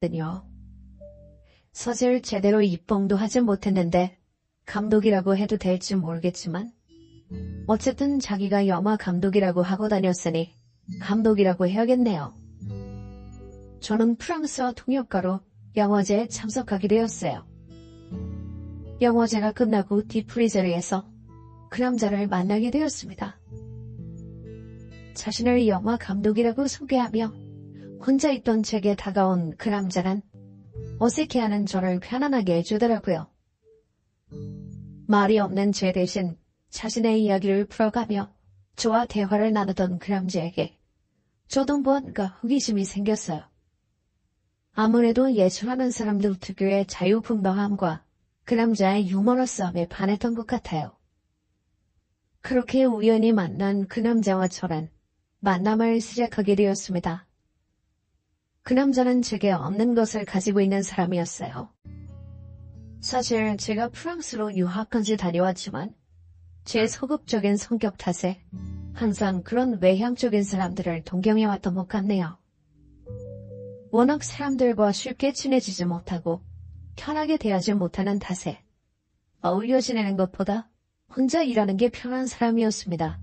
거든요. 사실 제대로 입봉도 하지 못했는데 감독이라고 해도 될지 모르겠지만 어쨌든 자기가 영화 감독이라고 하고 다녔으니 감독이라고 해야겠네요. 저는 프랑스어 통역가로 영화제에 참석하게 되었어요. 영화제가 끝나고 디프리저리에서 그 남자를 만나게 되었습니다. 자신을 영화 감독이라고 소개하며 혼자 있던 제게 다가온 그 남자는 어색해하는 저를 편안하게 해주더라고요. 말이 없는 제 대신 자신의 이야기를 풀어가며 저와 대화를 나누던 그 남자에게 저도 뭔가 호기심이 생겼어요. 아무래도 예술하는 사람들 특유의 자유분방함과 그 남자의 유머러스함에 반했던 것 같아요. 그렇게 우연히 만난 그 남자와 저는 만남을 시작하게 되었습니다. 그 남자는 제게 없는 것을 가지고 있는 사람이었어요. 사실 제가 프랑스로 유학까지 다녀왔지만 제 소극적인 성격 탓에 항상 그런 외향적인 사람들을 동경해왔던 것 같네요. 워낙 사람들과 쉽게 친해지지 못하고 편하게 대하지 못하는 탓에 어울려 지내는 것보다 혼자 일하는 게 편한 사람이었습니다.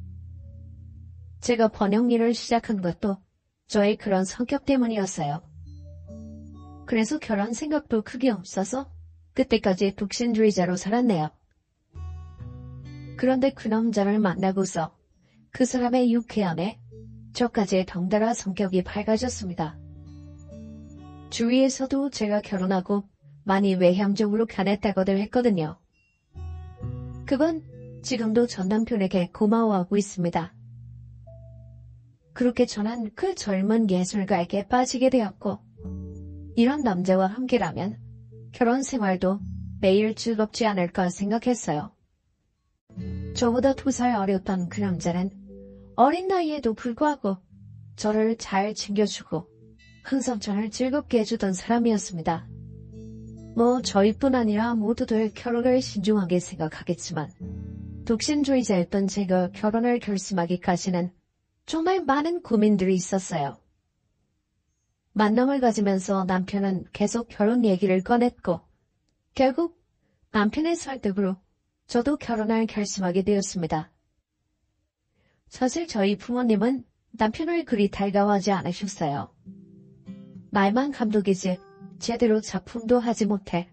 제가 번역 일을 시작한 것도 저의 그런 성격 때문이었어요. 그래서 결혼 생각도 크게 없어서 그때까지 독신주의자로 살았네요. 그런데 그 남자를 만나고서 그 사람의 유쾌함에 저까지 덩달아 성격이 밝아졌습니다. 주위에서도 제가 결혼하고 많이 외향적으로 변했다고들 했거든요. 그건 지금도 전 남편에게 고마워하고 있습니다. 그렇게 저는 그 젊은 예술가에게 빠지게 되었고 이런 남자와 함께라면 결혼 생활도 매일 즐겁지 않을까 생각했어요. 저보다 2살 어렸던 그 남자는 어린 나이에도 불구하고 저를 잘 챙겨주고 항상 저를 즐겁게 해주던 사람이었습니다. 저희뿐 아니라 모두들 결혼을 신중하게 생각하겠지만 독신주의자였던 제가 결혼을 결심하기까지는 정말 많은 고민들이 있었어요. 만남을 가지면서 남편은 계속 결혼 얘기를 꺼냈고 결국 남편의 설득으로 저도 결혼을 결심하게 되었습니다. 사실 저희 부모님은 남편을 그리 달가워하지 않으셨어요. 말만 감독이지 제대로 작품도 하지 못해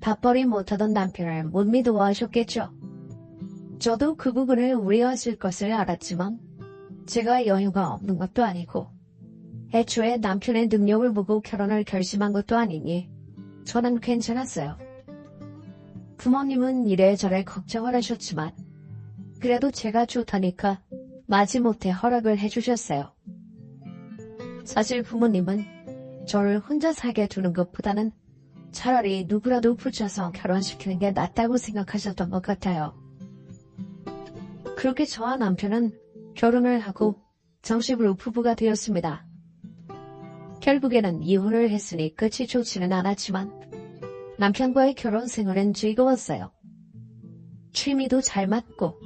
밥벌이 못하던 남편을 못 믿어하셨겠죠. 저도 그 부분을 우려하실 것을 알았지만 제가 여유가 없는 것도 아니고 애초에 남편의 능력을 보고 결혼을 결심한 것도 아니니 저는 괜찮았어요. 부모님은 이래저래 걱정을 하셨지만 그래도 제가 좋다니까 마지못해 허락을 해주셨어요. 사실 부모님은 저를 혼자 살게 두는 것보다는 차라리 누구라도 붙여서 결혼시키는 게 낫다고 생각하셨던 것 같아요. 그렇게 저와 남편은 결혼을 하고 정식으로 부부가 되었습니다. 결국에는 이혼을 했으니 끝이 좋지는 않았지만 남편과의 결혼 생활은 즐거웠어요. 취미도 잘 맞고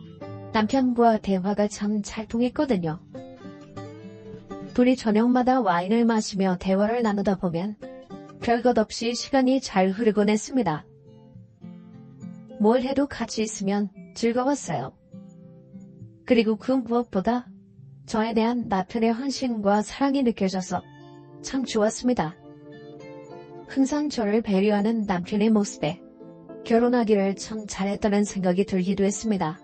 남편과 대화가 참 잘 통했거든요. 둘이 저녁마다 와인을 마시며 대화를 나누다 보면 별것 없이 시간이 잘 흐르곤 했습니다. 뭘 해도 같이 있으면 즐거웠어요. 그리고 그 무엇보다 저에 대한 남편의 헌신과 사랑이 느껴져서 참 좋았습니다. 항상 저를 배려하는 남편의 모습에 결혼하기를 참 잘했다는 생각이 들기도 했습니다.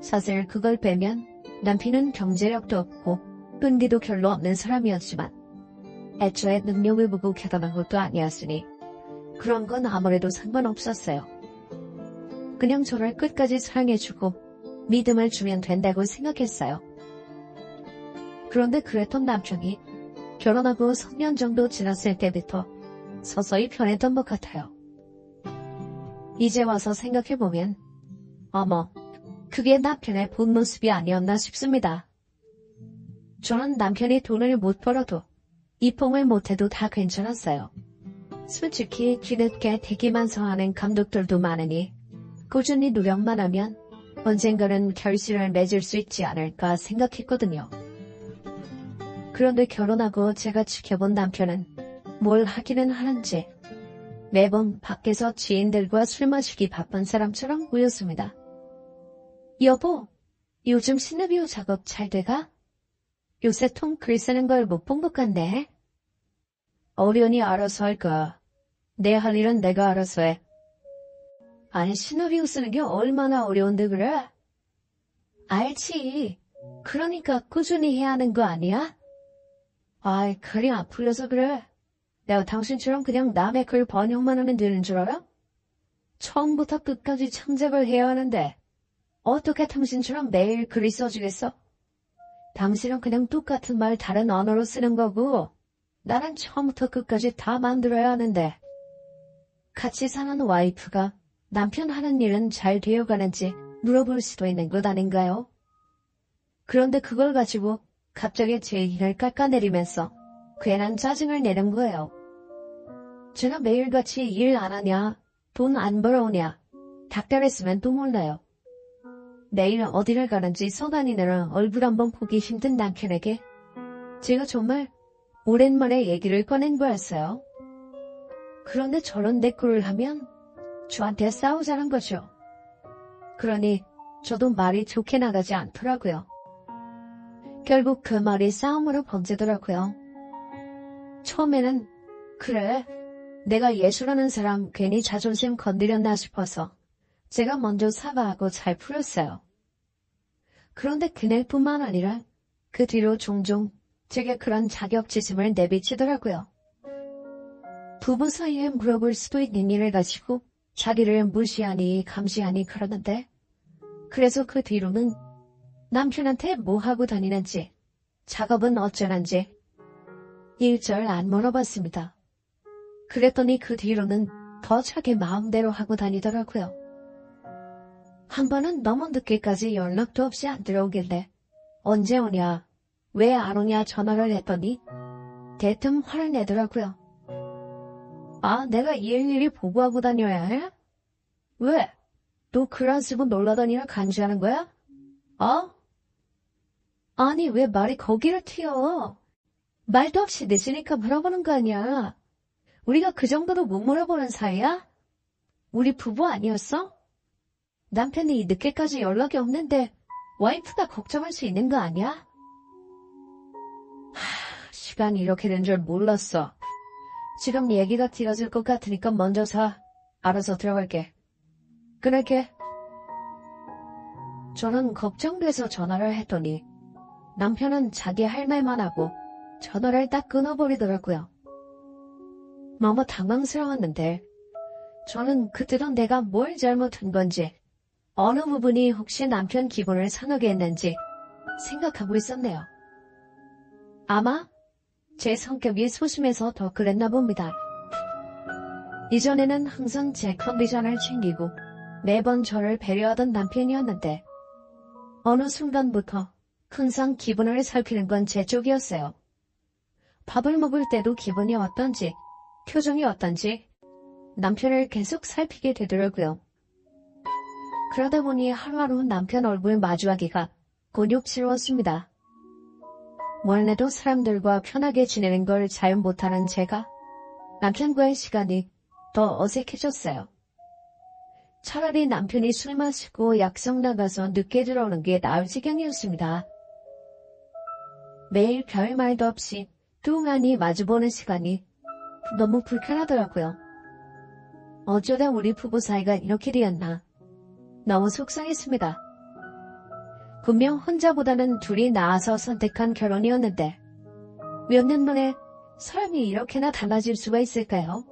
사실 그걸 빼면 남편은 경제력도 없고 끈기도 별로 없는 사람이었지만 애초에 능력을 보고 결혼한 것도 아니었으니 그런 건 아무래도 상관없었어요. 그냥 저를 끝까지 사랑해주고 믿음을 주면 된다고 생각했어요. 그런데 그랬던 남편이 결혼하고 3년 정도 지났을 때부터 서서히 변했던 것 같아요. 이제 와서 생각해보면 어머, 그게 남편의 본 모습이 아니었나 싶습니다. 저는 남편이 돈을 못 벌어도 입봉을 못해도 다 괜찮았어요. 솔직히 뒤늦게 대기만 서하는 감독들도 많으니 꾸준히 노력만 하면 언젠가는 결실을 맺을 수 있지 않을까 생각했거든요. 그런데 결혼하고 제가 지켜본 남편은 뭘 하기는 하는지 매번 밖에서 지인들과 술 마시기 바쁜 사람처럼 보였습니다. 여보, 요즘 시나리오 작업 잘 돼가? 요새 통 글 쓰는 걸 못 본 것 같네. 어련히 알아서 할까. 내 할 일은 내가 알아서 해. 아니, 시나리오 쓰는 게 얼마나 어려운데 그래? 알지. 그러니까 꾸준히 해야 하는 거 아니야? 아이, 글이 안 풀려서 그래. 내가 당신처럼 그냥 남의 글 번역만 하면 되는 줄 알아? 처음부터 끝까지 창작을 해야 하는데 어떻게 당신처럼 매일 글이 써주겠어? 당신은 그냥 똑같은 말 다른 언어로 쓰는 거고 나는 처음부터 끝까지 다 만들어야 하는데 같이 사는 와이프가 남편 하는 일은 잘 되어가는지 물어볼 수도 있는 것 아닌가요? 그런데 그걸 가지고 갑자기 제 일을 깎아내리면서 괜한 짜증을 내는 거예요. 제가 매일같이 일 안 하냐, 돈 안 벌어오냐, 닥달했으면 또 몰라요. 내일 어디를 가는지 서간이느라 얼굴 한번 보기 힘든 남편에게 제가 정말 오랜만에 얘기를 꺼낸 거였어요. 그런데 저런 대꾸를 하면 저한테 싸우자는 거죠. 그러니 저도 말이 좋게 나가지 않더라고요. 결국 그 말이 싸움으로 번지더라고요. 처음에는 그래, 내가 예술하는 사람 괜히 자존심 건드렸나 싶어서 제가 먼저 사과하고 잘 풀었어요. 그런데 그날뿐만 아니라 그 뒤로 종종 제게 그런 자격지심을 내비치더라고요. 부부 사이에 물어볼 수도 있는 일을 가지고 자기를 무시하니 감시하니 그러는데 그래서 그 뒤로는 남편한테 뭐 하고 다니는지 작업은 어쩌는지 일절 안 물어봤습니다. 그랬더니 그 뒤로는 더 자기 마음대로 하고 다니더라고요. 한 번은 너무 늦게까지 연락도 없이 안 들어오길래 언제 오냐, 왜 안 오냐 전화를 했더니 대뜸 화를 내더라고요. 아, 내가 일일이 보고하고 다녀야 해? 왜? 너 글 안 쓰고 놀러 다니라 간주하는 거야? 어? 아니, 왜 말이 거기를 튀어? 말도 없이 늦으니까 물어보는 거 아니야. 우리가 그 정도도 못 물어보는 사이야? 우리 부부 아니었어? 남편이 늦게까지 연락이 없는데 와이프가 걱정할 수 있는 거 아니야? 시간이 이렇게 된 줄 몰랐어. 지금 얘기가 길어질 것 같으니까 먼저 자. 알아서 들어갈게. 끊을게. 저는 걱정돼서 전화를 했더니 남편은 자기 할 말만 하고 전화를 딱 끊어버리더라고요. 너무 당황스러웠는데 저는 그때도 내가 뭘 잘못한 건지 어느 부분이 혹시 남편 기분을 상하게 했는지 생각하고 있었네요. 아마 제 성격이 소심해서 더 그랬나 봅니다. 이전에는 항상 제 컨디션을 챙기고 매번 저를 배려하던 남편이었는데 어느 순간부터 항상 기분을 살피는 건 제 쪽이었어요. 밥을 먹을 때도 기분이 어떤지, 표정이 어떤지 남편을 계속 살피게 되더라고요. 그러다 보니 하루하루 남편 얼굴 마주하기가 곤욕스러웠습니다. 원래도 사람들과 편하게 지내는 걸 잘 못하는 제가 남편과의 시간이 더 어색해졌어요. 차라리 남편이 술 마시고 약속 나가서 늦게 들어오는 게 나을 지경이었습니다. 매일 별말도 없이 뚱하니 마주보는 시간이 너무 불편하더라고요. 어쩌다 우리 부부 사이가 이렇게 되었나. 너무 속상했습니다. 분명 혼자보다는 둘이 나아서 선택한 결혼이었는데 몇 년 만에 사람이 이렇게나 달라질 수가 있을까요?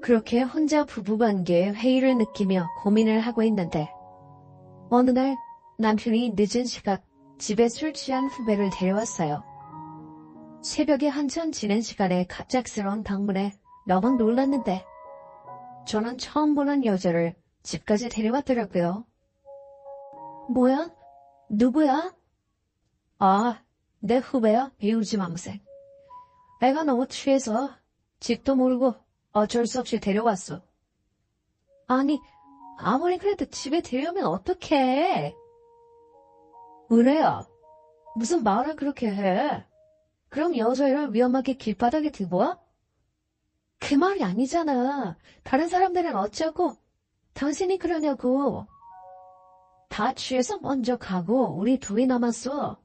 그렇게 혼자 부부관계에 회의를 느끼며 고민을 하고 있는데 어느 날 남편이 늦은 시각 집에 술 취한 후배를 데려왔어요. 새벽에 한참 지낸 시간에 갑작스러운 방문에 너무 놀랐는데 저는 처음 보는 여자를 집까지 데려왔더라고요. 뭐야? 누구야? 아, 내 후배야, 배우지 맘생. 애가 너무 취해서 집도 모르고 어쩔 수 없이 데려왔어. 아니, 아무리 그래도 집에 데려오면 어떡해? 의뢰야, 무슨 말을 그렇게 해? 그럼 여자애를 위험하게 길바닥에 두고 와? 그 말이 아니잖아. 다른 사람들은 어쩌고? 당신이 그러냐고. 다 취해서 먼저 가고 우리 둘이 남았어.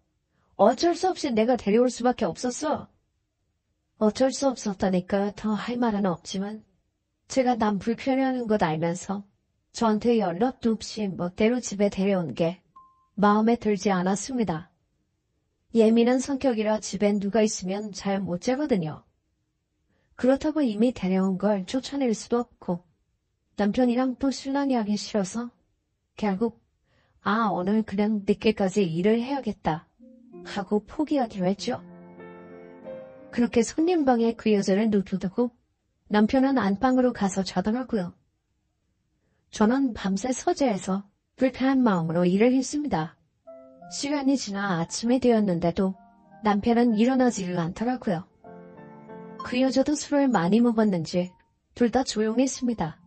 어쩔 수 없이 내가 데려올 수밖에 없었어. 어쩔 수 없었다니까 더 할 말은 없지만 제가 남 불편해하는 것 알면서 저한테 연락도 없이 멋대로 집에 데려온 게 마음에 들지 않았습니다. 예민한 성격이라 집엔 누가 있으면 잘 못 자거든요. 그렇다고 이미 데려온 걸 쫓아낼 수도 없고 남편이랑 또 실랑이 하기 싫어서 결국 오늘 그냥 늦게까지 일을 해야겠다 하고 포기하기로 했죠. 그렇게 손님 방에 그 여자를 눕혀두고 남편은 안방으로 가서 자더라고요. 저는 밤새 서재에서 불편한 마음으로 일을 했습니다. 시간이 지나 아침이 되었는데도 남편은 일어나지를 않더라고요. 그 여자도 술을 많이 먹었는지 둘 다 조용했습니다.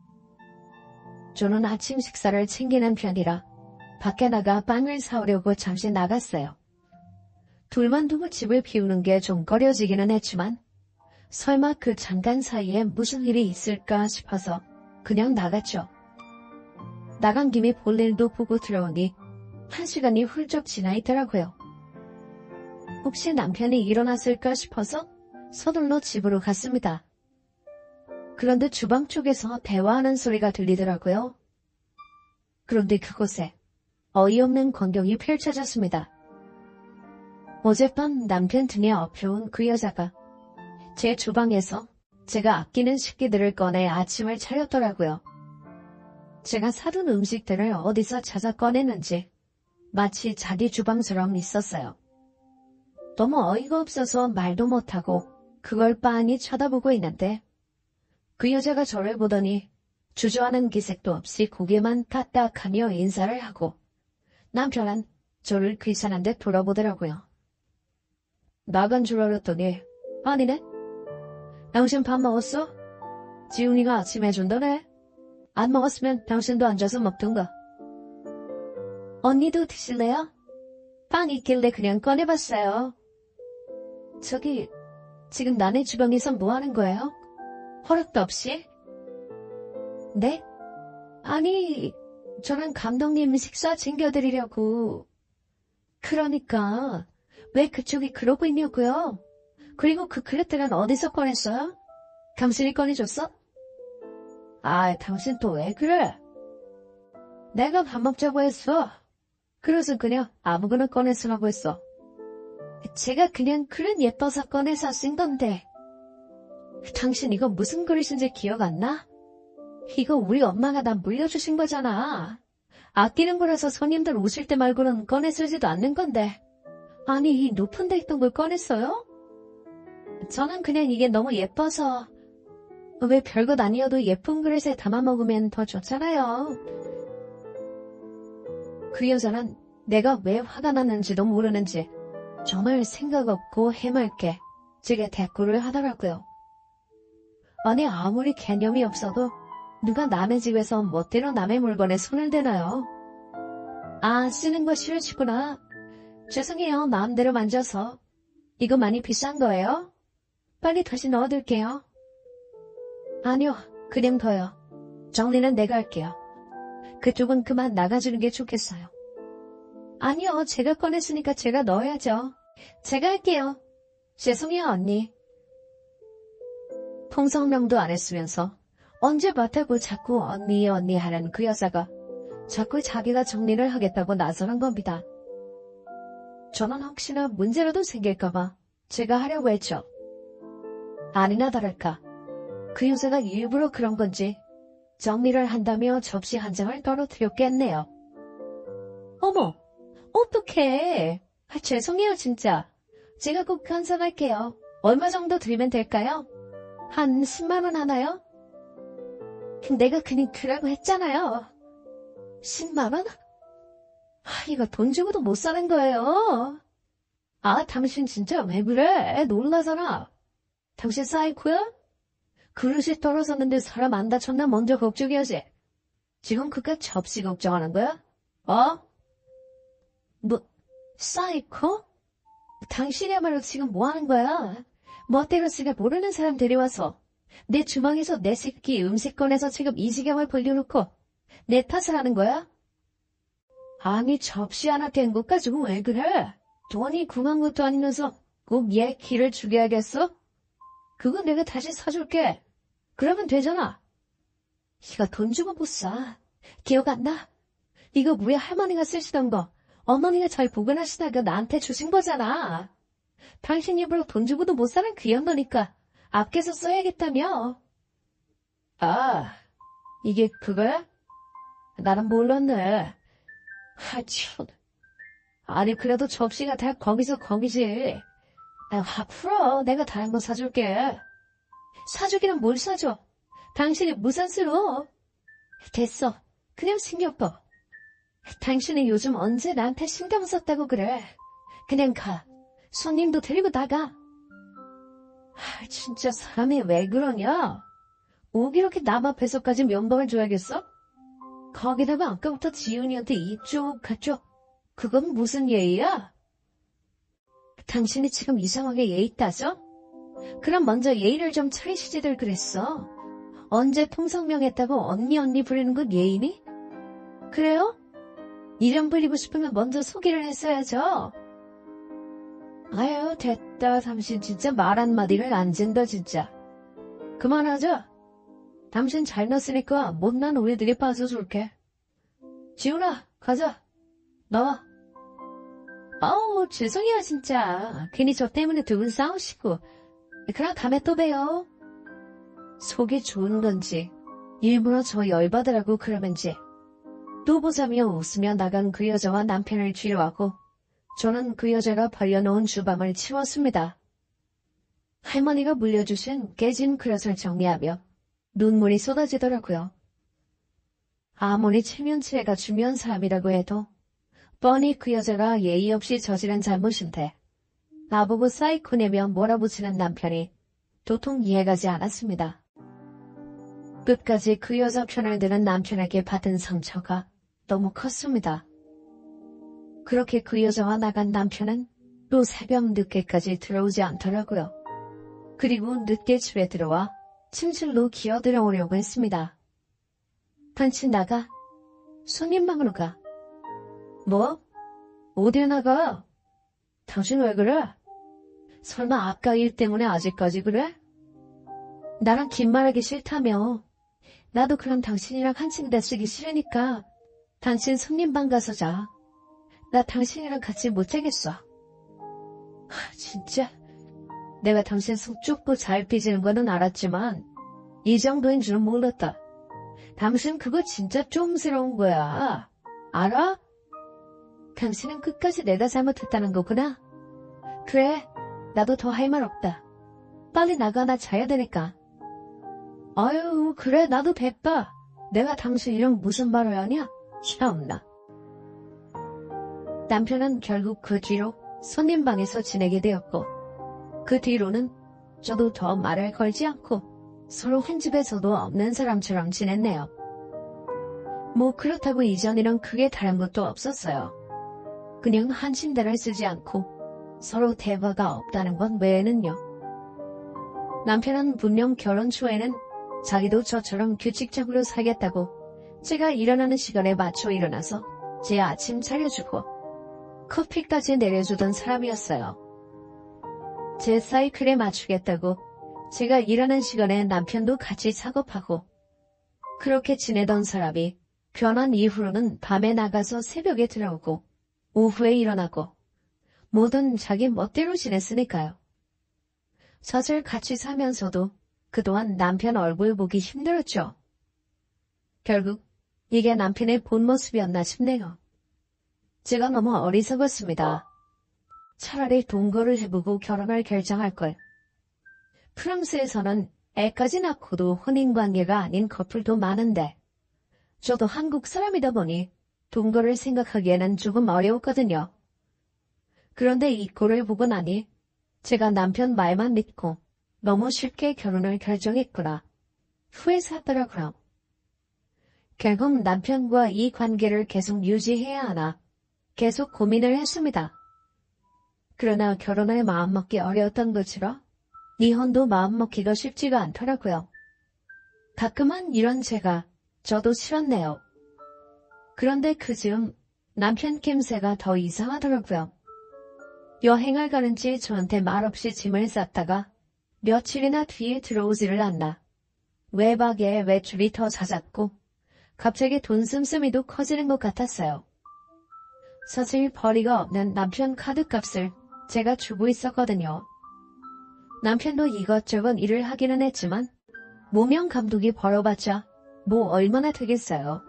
저는 아침 식사를 챙기는 편이라 밖에 나가 빵을 사오려고 잠시 나갔어요. 둘만 두고 집을 비우는 게 좀 꺼려지기는 했지만 설마 그 잠깐 사이에 무슨 일이 있을까 싶어서 그냥 나갔죠. 나간 김에 볼일도 보고 들어오니 1시간이 훌쩍 지나 있더라고요. 혹시 남편이 일어났을까 싶어서 서둘러 집으로 갔습니다. 그런데 주방 쪽에서 대화하는 소리가 들리더라고요. 그런데 그곳에 어이없는 광경이 펼쳐졌습니다. 어젯밤 남편 등에 엎혀온 그 여자가 제 주방에서 제가 아끼는 식기들을 꺼내 아침을 차렸더라고요. 제가 사둔 음식들을 어디서 찾아 꺼냈는지 마치 자기 주방처럼 있었어요. 너무 어이가 없어서 말도 못하고 그걸 빤히 쳐다보고 있는데 그 여자가 저를 보더니 주저하는 기색도 없이 고개만 까딱하며 인사를 하고 남편은 저를 귀찮은 듯 돌아보더라고요. 나간 줄 알았더니 아니네. 당신 밥 먹었어? 지훈이가 아침 해준다네. 안 먹었으면 당신도 앉아서 먹던가. 언니도 드실래요? 빵 있길래 그냥 꺼내봤어요. 저기 지금 남의 주방에서 뭐 하는 거예요? 허락도 없이? 네? 아니, 저는 감독님 식사 챙겨드리려고. 그러니까 왜 그쪽이 그러고 있냐고요? 그리고 그 그릇들은 어디서 꺼냈어요? 당신이 꺼내줬어? 당신 또 왜 그래? 내가 밥 먹자고 했어. 그래서 그냥 아무거나 꺼내쓰라고 했어. 제가 그냥 그릇 예뻐서 꺼내서 쓴 건데. 당신 이거 무슨 그릇인지 기억 안 나? 이거 우리 엄마가 나 물려주신 거잖아. 아끼는 거라서 손님들 오실 때 말고는 꺼내 쓰지도 않는 건데. 아니, 이 높은 데 있던 걸 꺼냈어요? 저는 그냥 이게 너무 예뻐서. 왜 별것 아니어도 예쁜 그릇에 담아 먹으면 더 좋잖아요. 그 여자는 내가 왜 화가 났는지도 모르는지 정말 생각 없고 해맑게 제게 대꾸를 하더라고요. 아니, 아무리 개념이 없어도 누가 남의 집에서 멋대로 남의 물건에 손을 대나요? 쓰는 거 싫으시구나. 죄송해요, 마음대로 만져서. 이거 많이 비싼 거예요? 빨리 다시 넣어둘게요. 아니요, 그냥 둬요. 정리는 내가 할게요. 그쪽은 그만 나가주는 게 좋겠어요. 아니요, 제가 꺼냈으니까 제가 넣어야죠. 제가 할게요. 죄송해요, 언니. 통성명도 안 했으면서 언제 맡아고 자꾸 언니 하는 그 여자가 자꾸 자기가 정리를 하겠다고 나서는 겁니다. 저는 혹시나 문제라도 생길까봐 제가 하려고 했죠. 아니나 다를까 그 여자가 일부러 그런 건지 정리를 한다며 접시 한 장을 떨어뜨렸겠네요. 어머, 어떡해. 죄송해요 진짜. 제가 꼭 환산할게요. 얼마 정도 드리면 될까요? 한 10만 원 하나요? 내가 그냥 그라고 했잖아요. 10만 원? 이거 돈 주고도 못 사는 거예요. 당신 진짜 왜 그래? 놀라잖아. 당신 사이코야? 그릇이 떨어졌는데 사람 안 다쳤나 먼저 걱정해야지. 지금 그깟 접시 걱정하는 거야? 사이코? 당신이야말로 지금 뭐 하는 거야? 멋대로 지가 모르는 사람 데려와서 내 주방에서 내 새끼 음식 꺼내서 지금 이 지경을 벌려놓고 내 탓을 하는 거야? 아니 접시 하나 깬 것 가지고 왜 그래? 돈이 궁한 것도 아니면서 꼭 얘 기를 죽여야겠어? 그건 내가 다시 사줄게. 그러면 되잖아. 이거 돈 주고 못 사. 기억 안 나? 이거 우리 할머니가 쓰시던 거 어머니가 잘 보관하시다가 나한테 주신 거잖아. 당신 입으로 돈 주고도 못 사는 귀한 거니까 아껴서 써야겠다며. 아, 이게 그거야? 나는 몰랐네. 하참. 아니 그래도 접시가 다 거기서 거기지. 확 풀어. 내가 다른 거 사줄게. 사주기는 뭘 사줘? 당신이 무슨 수로? 됐어. 그냥 신경 꺼. 당신이 요즘 언제 나한테 신경 썼다고 그래. 그냥 가. 손님도 데리고 나가. 진짜 사람이 왜 그러냐? 꼭 이렇게 남 앞에서까지 면박을 줘야겠어? 거기다가 아까부터 지훈이한테 이쪽 그쪽 그건 무슨 예의야? 당신이 지금 이상하게 예의 따져? 그럼 먼저 예의를 좀 차리시지들 그랬어. 언제 통성명했다고 언니 부르는 건 예의니? 그래요? 이름 불리고 싶으면 먼저 소개를 했어야죠. 아유 됐다. 당신 진짜 말 한마디를 안 진다 진짜. 그만하자. 당신 잘났으니까 못난 우리들이 봐줘줄게. 지훈아 가자. 나와. 아우 죄송해요 진짜. 괜히 저 때문에 두 분 싸우시고. 그럼 다음에 또 봬요. 속이 좋은 건지 일부러 저 열받으라고 그러는지 또 보자며 웃으며 나간 그 여자와 남편을 뒤로하고 저는 그 여자가 벌려놓은 주방을 치웠습니다. 할머니가 물려주신 깨진 그릇을 정리하며 눈물이 쏟아지더라고요. 아무리 체면치레가 중요한 사람이라고 해도 뻔히 그 여자가 예의 없이 저지른 잘못인데 나보고 사이코내며 몰아붙이는 남편이 도통 이해가지 않았습니다. 끝까지 그 여자 편을 드는 남편에게 받은 상처가 너무 컸습니다. 그렇게 그 여자와 나간 남편은 또 새벽 늦게까지 들어오지 않더라고요. 그리고 늦게 집에 들어와 침실로 기어들어오려고 했습니다. 당신 나가. 손님방으로 가. 뭐? 어딜 나가? 당신 왜 그래? 설마 아까 일 때문에 아직까지 그래? 나랑 긴 말하기 싫다며. 나도 그럼 당신이랑 한 침대 쓰기 싫으니까 당신 손님방 가서 자. 나 당신이랑 같이 못 자겠어. 진짜 내가 당신 속 좁고 잘 삐지는 거는 알았지만 이 정도인 줄은 몰랐다. 당신 그거 진짜 좀스러운 거야. 알아? 당신은 끝까지 내가 잘못했다는 거구나. 그래, 나도 더 할 말 없다. 빨리 나가. 나 자야 되니까. 아유 그래 나도 됐다. 내가 당신이랑 무슨 말을 하냐? 참나. 남편은 결국 그 뒤로 손님방에서 지내게 되었고 그 뒤로는 저도 더 말을 걸지 않고 서로 한 집에서도 없는 사람처럼 지냈네요. 뭐 그렇다고 이전이랑 크게 다른 것도 없었어요. 그냥 한 침대를 쓰지 않고 서로 대화가 없다는 것 외에는요. 남편은 분명 결혼 초에는 자기도 저처럼 규칙적으로 살겠다고 제가 일어나는 시간에 맞춰 일어나서 제 아침 차려주고 커피까지 내려주던 사람이었어요. 제 사이클에 맞추겠다고 제가 일하는 시간에 남편도 같이 작업하고 그렇게 지내던 사람이 결혼 이후로는 밤에 나가서 새벽에 들어오고 오후에 일어나고 뭐든 자기 멋대로 지냈으니까요. 사실 같이 살면서도 그동안 남편 얼굴 보기 힘들었죠. 결국 이게 남편의 본 모습이었나 싶네요. 제가 너무 어리석었습니다. 차라리 동거를 해보고 결혼을 결정할 걸. 프랑스에서는 애까지 낳고도 혼인관계가 아닌 커플도 많은데 저도 한국 사람이다 보니 동거를 생각하기에는 조금 어려웠거든요. 그런데 이 꼴을 보고 나니 제가 남편 말만 믿고 너무 쉽게 결혼을 결정했구나 후회스럽더라고요. 결국 남편과 이 관계를 계속 유지해야 하나 계속 고민을 했습니다. 그러나 결혼을 마음먹기 어려웠던 것이라 이혼도 마음먹기가 쉽지가 않더라고요. 가끔은 이런 제가 저도 싫었네요. 그런데 그즈음 남편 낌새가 더 이상하더라고요. 여행을 가는지 저한테 말없이 짐을 쌌다가 며칠이나 뒤에 들어오지를 않나. 외박에 외출이 더 잦았고 갑자기 돈 씀씀이도 커지는 것 같았어요. 사실 벌이가 없는 남편 카드값을 제가 주고 있었거든요. 남편도 이것저것 일을 하기는 했지만 무명 감독이 벌어봤자 뭐 얼마나 되겠어요.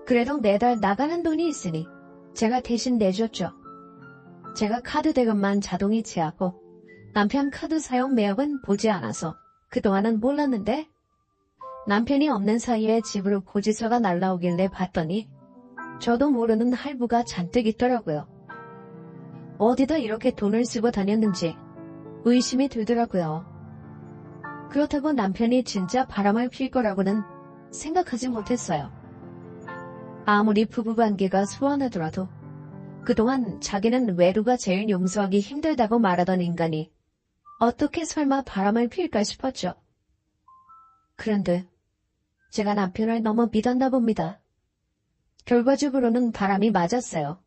그래도 매달 나가는 돈이 있으니 제가 대신 내줬죠. 제가 카드 대금만 자동이체하고 남편 카드 사용 내역은 보지 않아서 그동안은 몰랐는데 남편이 없는 사이에 집으로 고지서가 날라오길래 봤더니 저도 모르는 할부가 잔뜩 있더라고요. 어디다 이렇게 돈을 쓰고 다녔는지 의심이 들더라고요. 그렇다고 남편이 진짜 바람을 필 거라고는 생각하지 못했어요. 아무리 부부관계가 소원하더라도 그동안 자기는 외로가 제일 용서하기 힘들다고 말하던 인간이 어떻게 설마 바람을 필까 싶었죠. 그런데 제가 남편을 너무 믿었나 봅니다. 결과적으로는 바람이 맞았어요.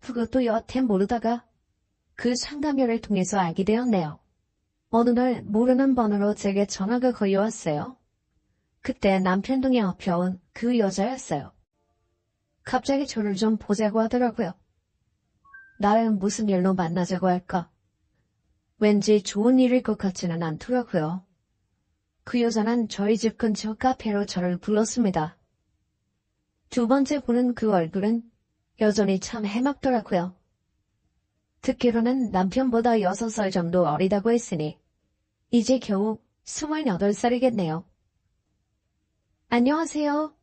그것도 여태 모르다가 그 상담회를 통해서 알게 되었네요. 어느 날 모르는 번호로 제게 전화가 걸려왔어요. 그때 남편 등에 업혀온 그 여자였어요. 갑자기 저를 좀 보자고 하더라고요. 나를 무슨 일로 만나자고 할까? 왠지 좋은 일일 것 같지는 않더라고요. 그 여자는 저희 집 근처 카페로 저를 불렀습니다. 두 번째 보는 그 얼굴은 여전히 참 해맑더라고요. 듣기로는 남편보다 6살 정도 어리다고 했으니 이제 겨우 28살이겠네요. 안녕하세요.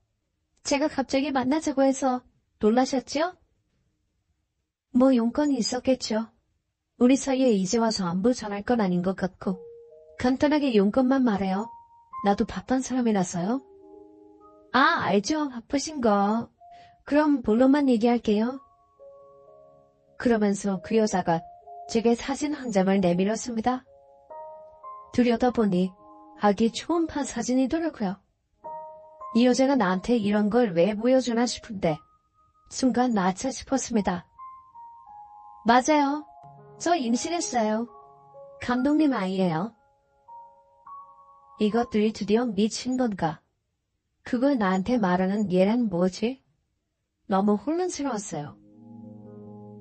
제가 갑자기 만나자고 해서 놀라셨죠? 뭐 용건이 있었겠죠. 우리 사이에 이제 와서 안부 전할 건 아닌 것 같고 간단하게 용건만 말해요. 나도 바쁜 사람이라서요. 아, 알죠. 바쁘신 거. 그럼 본론만 얘기할게요. 그러면서 그 여자가 제게 사진 한 장을 내밀었습니다. 들여다보니 아기 초음파 사진이더라고요. 이 여자가 나한테 이런 걸 왜 보여주나 싶은데 순간 나차 싶었습니다. 맞아요. 저 임신했어요. 감독님 아이예요. 이것들이 드디어 미친 건가? 그걸 나한테 말하는 얘란 뭐지? 너무 혼란스러웠어요.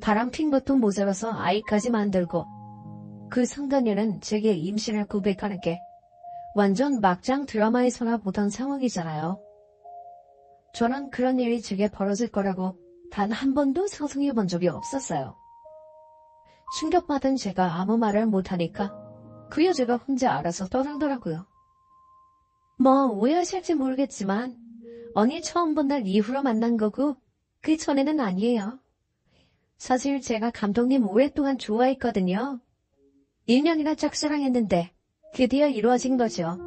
바람핀 것도 모자라서 아이까지 만들고 그 상간녀는 제게 임신을 고백하는 게 완전 막장 드라마에서나 보던 상황이잖아요. 저는 그런 일이 제게 벌어질 거라고 단 한 번도 상상해 본 적이 없었어요. 충격받은 제가 아무 말을 못하니까 그 여자가 혼자 알아서 떠들더라고요. 뭐 오해하실지 모르겠지만 언니 처음 본 날 이후로 만난 거고 그 전에는 아니에요. 사실 제가 감독님 오랫동안 좋아했거든요. 1년이나 짝사랑했는데 드디어 이루어진 거죠.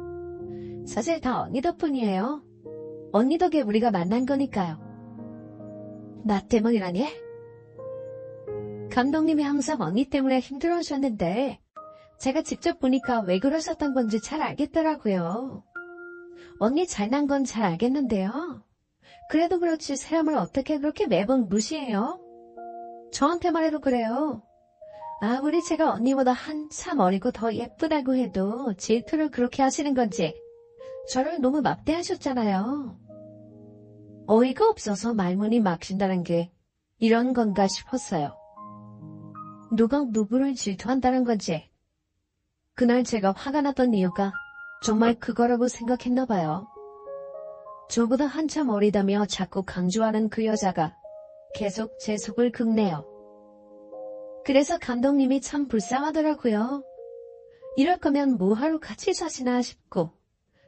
사실 다 언니 덕분이에요. 언니 덕에 우리가 만난 거니까요. 나 때문이라니? 감독님이 항상 언니 때문에 힘들어하셨는데 제가 직접 보니까 왜 그러셨던 건지 잘 알겠더라고요. 언니 잘난 건 잘 알겠는데요. 그래도 그렇지 사람을 어떻게 그렇게 매번 무시해요? 저한테만 해도 그래요. 아무리 제가 언니보다 한참 어리고 더 예쁘다고 해도 질투를 그렇게 하시는 건지 저를 너무 막대하셨잖아요. 어이가 없어서 말문이 막힌다는 게 이런 건가 싶었어요. 누가 누구를 질투한다는 건지. 그날 제가 화가 났던 이유가 정말 그거라고 생각했나 봐요. 저보다 한참 어리다며 자꾸 강조하는 그 여자가 계속 제 속을 긁네요. 그래서 감독님이 참 불쌍하더라고요. 이럴 거면 뭐하러 같이 사시나 싶고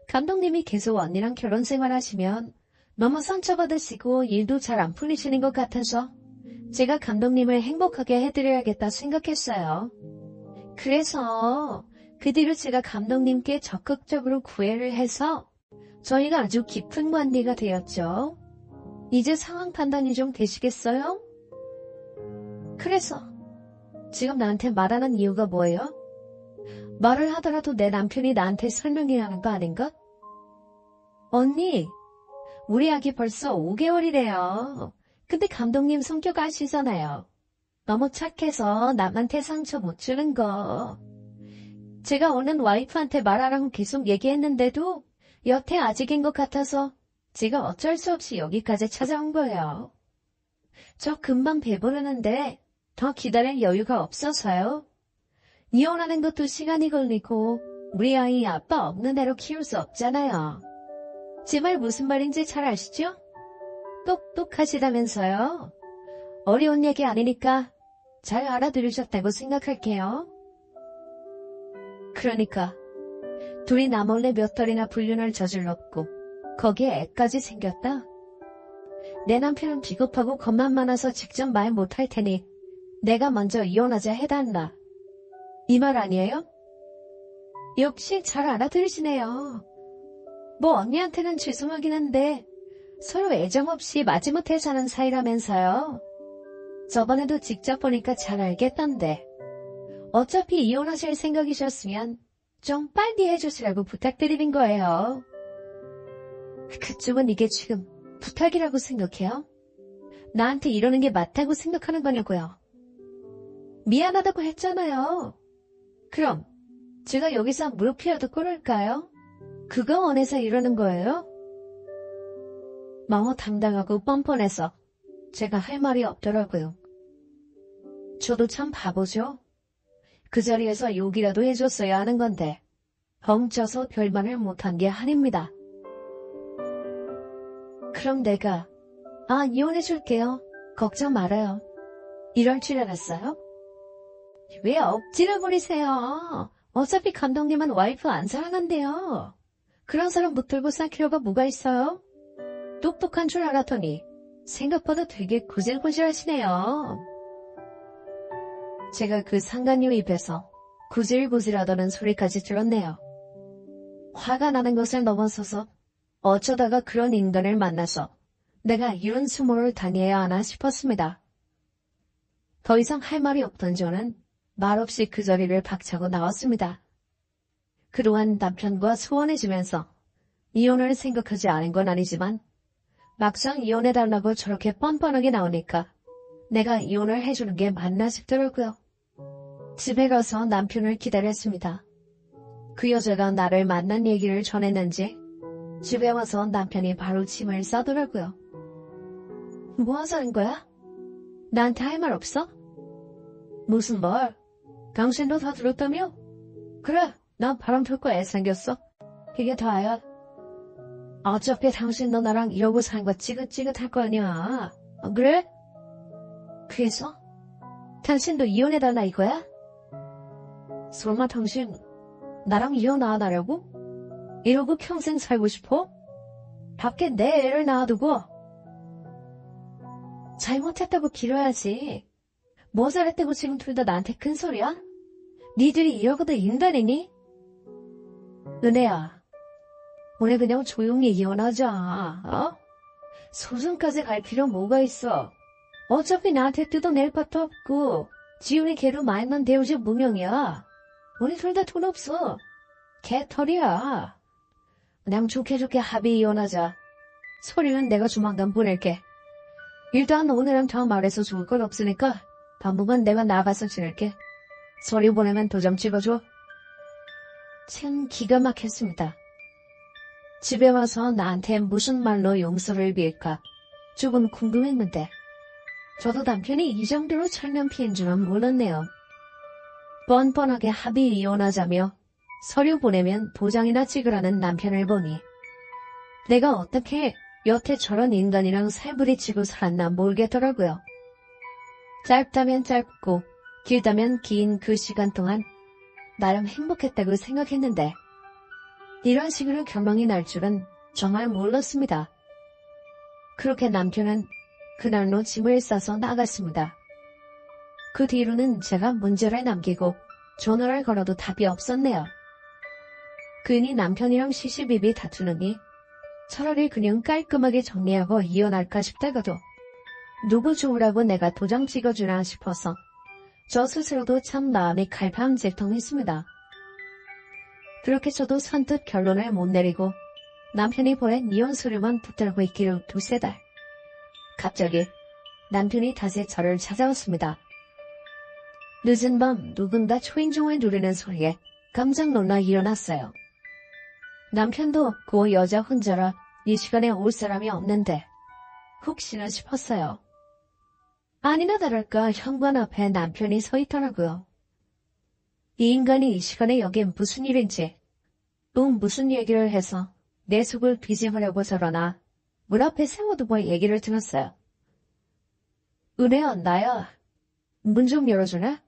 감독님이 계속 언니랑 결혼 생활하시면 너무 상처받으시고 일도 잘 안 풀리시는 것 같아서 제가 감독님을 행복하게 해드려야겠다 생각했어요. 그래서 그 뒤로 제가 감독님께 적극적으로 구애를 해서 저희가 아주 깊은 관계가 되었죠. 이제 상황 판단이 좀 되시겠어요? 그래서 지금 나한테 말하는 이유가 뭐예요? 말을 하더라도 내 남편이 나한테 설명해야 하는 거 아닌가? 언니, 우리 아기 벌써 5개월이래요. 근데 감독님 성격 아시잖아요. 너무 착해서 남한테 상처 못 주는 거. 제가 오늘 와이프한테 말하라고 계속 얘기했는데도 여태 아직인 것 같아서 제가 어쩔 수 없이 여기까지 찾아온 거예요. 저 금방 배부르는데 더 기다릴 여유가 없어서요. 이혼하는 것도 시간이 걸리고 우리 아이 아빠 없는 애로 키울 수 없잖아요. 제 말 무슨 말인지 잘 아시죠? 똑똑하시다면서요. 어려운 얘기 아니니까 잘 알아들으셨다고 생각할게요. 그러니까 둘이 나 몰래 몇 달이나 불륜을 저질렀고 거기에 애까지 생겼다. 내 남편은 비겁하고 겁만 많아서 직접 말 못할 테니 내가 먼저 이혼하자 해달라. 이 말 아니에요? 역시 잘 알아들으시네요. 뭐 언니한테는 죄송하긴 한데 서로 애정 없이 마지못해 사는 사이라면서요. 저번에도 직접 보니까 잘 알겠던데. 어차피 이혼하실 생각이셨으면 좀 빨리 해주시라고 부탁드린 거예요. 그쪽은 이게 지금 부탁이라고 생각해요? 나한테 이러는 게 맞다고 생각하는 거냐고요. 미안하다고 했잖아요. 그럼 제가 여기서 무릎이라도 꿇을까요? 그거 원해서 이러는 거예요? 너무 당당하고 뻔뻔해서 제가 할 말이 없더라고요. 저도 참 바보죠. 그 자리에서 욕이라도 해줬어야 하는 건데 엉쳐서 별말을 못한 게 아닙니다. 그럼 내가 이혼해줄게요. 걱정 말아요. 이럴 줄 알았어요? 왜 억지를 부리세요? 어차피 감독님은 와이프 안 사랑한대요. 그런 사람 붙들고 살 필요가 뭐가 있어요? 똑똑한 줄 알았더니 생각보다 되게 구질구질하시네요. 제가 그 상간녀 입에서 구질구질하다는 소리까지 들었네요. 화가 나는 것을 넘어서서 어쩌다가 그런 인간을 만나서 내가 이런 수모를 당해야 하나 싶었습니다. 더 이상 할 말이 없던 저는 말없이 그 자리를 박차고 나왔습니다. 그동안 남편과 소원해지면서 이혼을 생각하지 않은 건 아니지만 막상 이혼해달라고 저렇게 뻔뻔하게 나오니까 내가 이혼을 해주는 게 맞나 싶더라고요. 집에 가서 남편을 기다렸습니다. 그 여자가 나를 만난 얘기를 전했는지 집에 와서 남편이 바로 짐을 싸더라고요. 뭐 하자는 거야? 나한테 할 말 없어? 무슨 말? 당신도 다 들었다며? 그래, 난 바람 필 거 애 생겼어. 그게 다야. 어차피 당신도 나랑 이러고 사는 거 찌긋찌긋할 거 아니야. 그래? 그래서? 당신도 이혼해달라 이거야? 설마 당신 나랑 이혼 안 하려고? 이러고 평생 살고 싶어? 밖에 내 애를 낳아두고? 잘못했다고 빌어야지. 뭐 잘했다고 지금 둘 다 나한테 큰 소리야? 니들이 이러고도 인간이니? 은혜야, 오늘 그냥 조용히 이혼하자. 어? 소송까지 갈 필요 뭐가 있어? 어차피 나한테 뜯어낼 것도 없고 지훈이 걔로 말만 데우지 무명이야. 우리 둘 다 돈 없어. 개털이야. 그냥 좋게 합의 이혼하자. 서류는 내가 조만간 보낼게. 일단 오늘은 더 말해서 좋을 건 없으니까 당분간 내가 나가서 지낼게. 서류 보내면 도장 찍어줘. 참 기가 막혔습니다. 집에 와서 나한테 무슨 말로 용서를 빌까 조금 궁금했는데 저도 남편이 이 정도로 철면피인 줄은 몰랐네요. 뻔뻔하게 합의 이혼하자며 서류 보내면 도장이나 찍으라는 남편을 보니 내가 어떻게 여태 저런 인간이랑 살부리치고 살았나 모르겠더라고요. 짧다면 짧고 길다면 긴 그 시간 동안 나름 행복했다고 생각했는데 이런 식으로 결론이 날 줄은 정말 몰랐습니다. 그렇게 남편은 그날로 짐을 싸서 나갔습니다. 그 뒤로는 제가 문제를 남기고 전화를 걸어도 답이 없었네요. 괜히 남편이랑 시시비비 다투느니 차라리 그냥 깔끔하게 정리하고 이혼할까 싶다가도 누구 좋으라고 내가 도장 찍어주나 싶어서 저 스스로도 참 마음이 갈팡질팡했습니다. 그렇게 저도 선뜻 결론을 못 내리고 남편이 보낸 이혼 서류만 붙들고 있기로 두세 달. 갑자기 남편이 다시 저를 찾아왔습니다. 늦은 밤 누군가 초인종을 누르는 소리에 깜짝 놀라 일어났어요. 남편도 없고 여자 혼자라 이 시간에 올 사람이 없는데 혹시나 싶었어요. 아니나 다를까 현관 앞에 남편이 서 있더라고요. 이 인간이 이 시간에 여기에 무슨 일인지, 또 무슨 얘기를 해서 내 속을 뒤집으려고 저러나 문 앞에 세워두고 얘기를 들었어요. 은혜야, 나야. 문 좀 열어주나?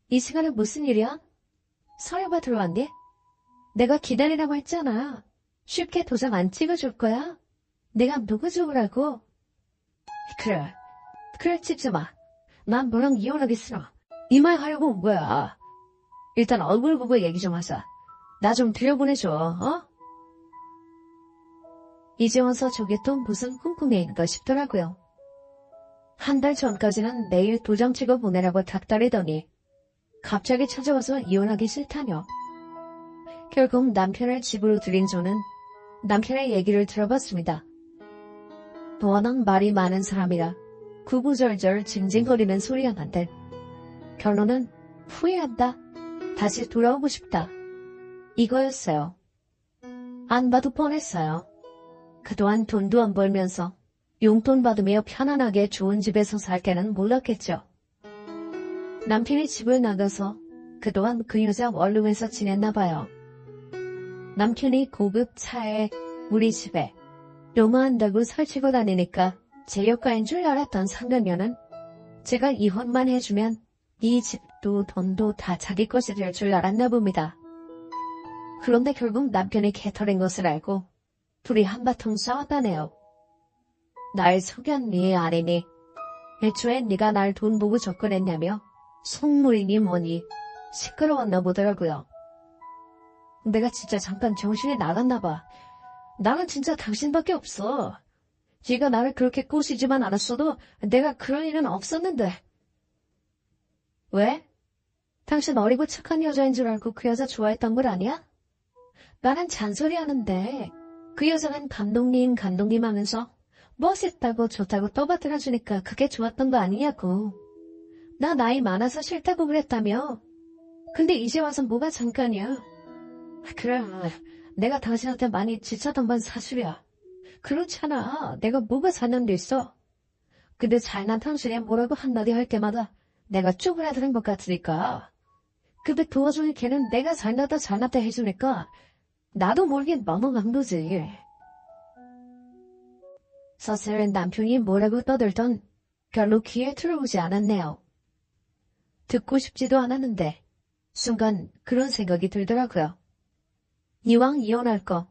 이 시간에 무슨 일이야? 서류가 들어왔니? 내가 기다리라고 했잖아. 쉽게 도장 안 찍어줄 거야? 내가 누구 좋으라고? 그래 찍지 마. 난 너랑 이혼하기 싫어. 이 말 하려고 온 거야. 일단 얼굴 보고 얘기 좀 하자. 나 좀 들여보내줘, 어? 이제 와서 저게 또 무슨 꿍꿍이인가 싶더라고요. 한 달 전까지는 매일 도장 찍어 보내라고 닥달이더니 갑자기 찾아와서 이혼하기 싫다며. 결국 남편을 집으로 들인 저는 남편의 얘기를 들어봤습니다. 워낙 말이 많은 사람이라 구구절절 징징거리는 소리가 난데 결론은 후회한다. 다시 돌아오고 싶다. 이거였어요. 안 봐도 뻔했어요. 그동안 돈도 안 벌면서 용돈 받으며 편안하게 좋은 집에서 살 때는 몰랐겠죠. 남편이 집을 나가서 그동안 그 여자 원룸에서 지냈나 봐요. 남편이 고급 차에 우리 집에 로마한다고 설치고 다니니까 제 역할인 줄 알았던 상견녀는 제가 이혼만 해주면 이 집도 돈도 다 자기 것이 될 줄 알았나 봅니다. 그런데 결국 남편이 개털인 것을 알고 둘이 한바탕 싸웠다네요. 날 속였니 아니니? 애초에 네가 날 돈 보고 접근했냐며 속물이니 뭐니 시끄러웠나 보더라고요. 내가 진짜 잠깐 정신이 나갔나 봐. 나는 진짜 당신밖에 없어. 네가 나를 그렇게 꼬시지만 않았어도 내가 그럴 일은 없었는데. 왜? 당신 어리고 착한 여자인 줄 알고 그 여자 좋아했던 걸 아니야? 나는 잔소리하는데 그 여자는 감독님 하면서 멋있다고 좋다고 떠받들어주니까 그게 좋았던 거 아니냐고. 나 나이 많아서 싫다고 그랬다며. 근데 이제 와서 뭐가 잠깐이야. 그래, 내가 당신한테 많이 지쳤던 건 사실이야. 그렇잖아. 내가 뭐가 잘난 데 있어. 근데 잘난 당신이 뭐라고 한마디 할 때마다 내가 쪼그라드는 것 같으니까. 근데 도와주는 걔는 내가 잘났다 해주니까 나도 모르게 넘어간 거지. 사실은 남편이 뭐라고 떠들던 별로 귀에 들어오지 않았네요. 듣고 싶지도 않았는데 순간 그런 생각이 들더라고요. 이왕 이혼할 거